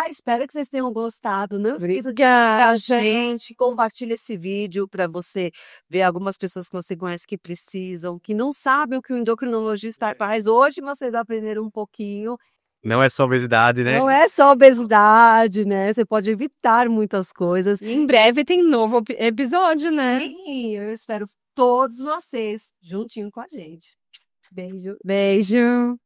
Speaker 1: Espero que vocês tenham gostado. Não esqueça de
Speaker 2: Obrigada.
Speaker 1: seguir a gente, compartilha esse vídeo para você ver algumas pessoas que você conhece que precisam, que não sabem o que o endocrinologista faz. Hoje vocês aprenderam um pouquinho.
Speaker 3: Não é só obesidade, né?
Speaker 1: Não é só obesidade, né? Você pode evitar muitas coisas.
Speaker 2: E em breve tem novo episódio, né?
Speaker 1: Sim, eu espero todos vocês juntinho com a gente. Beijo.
Speaker 2: Beijo.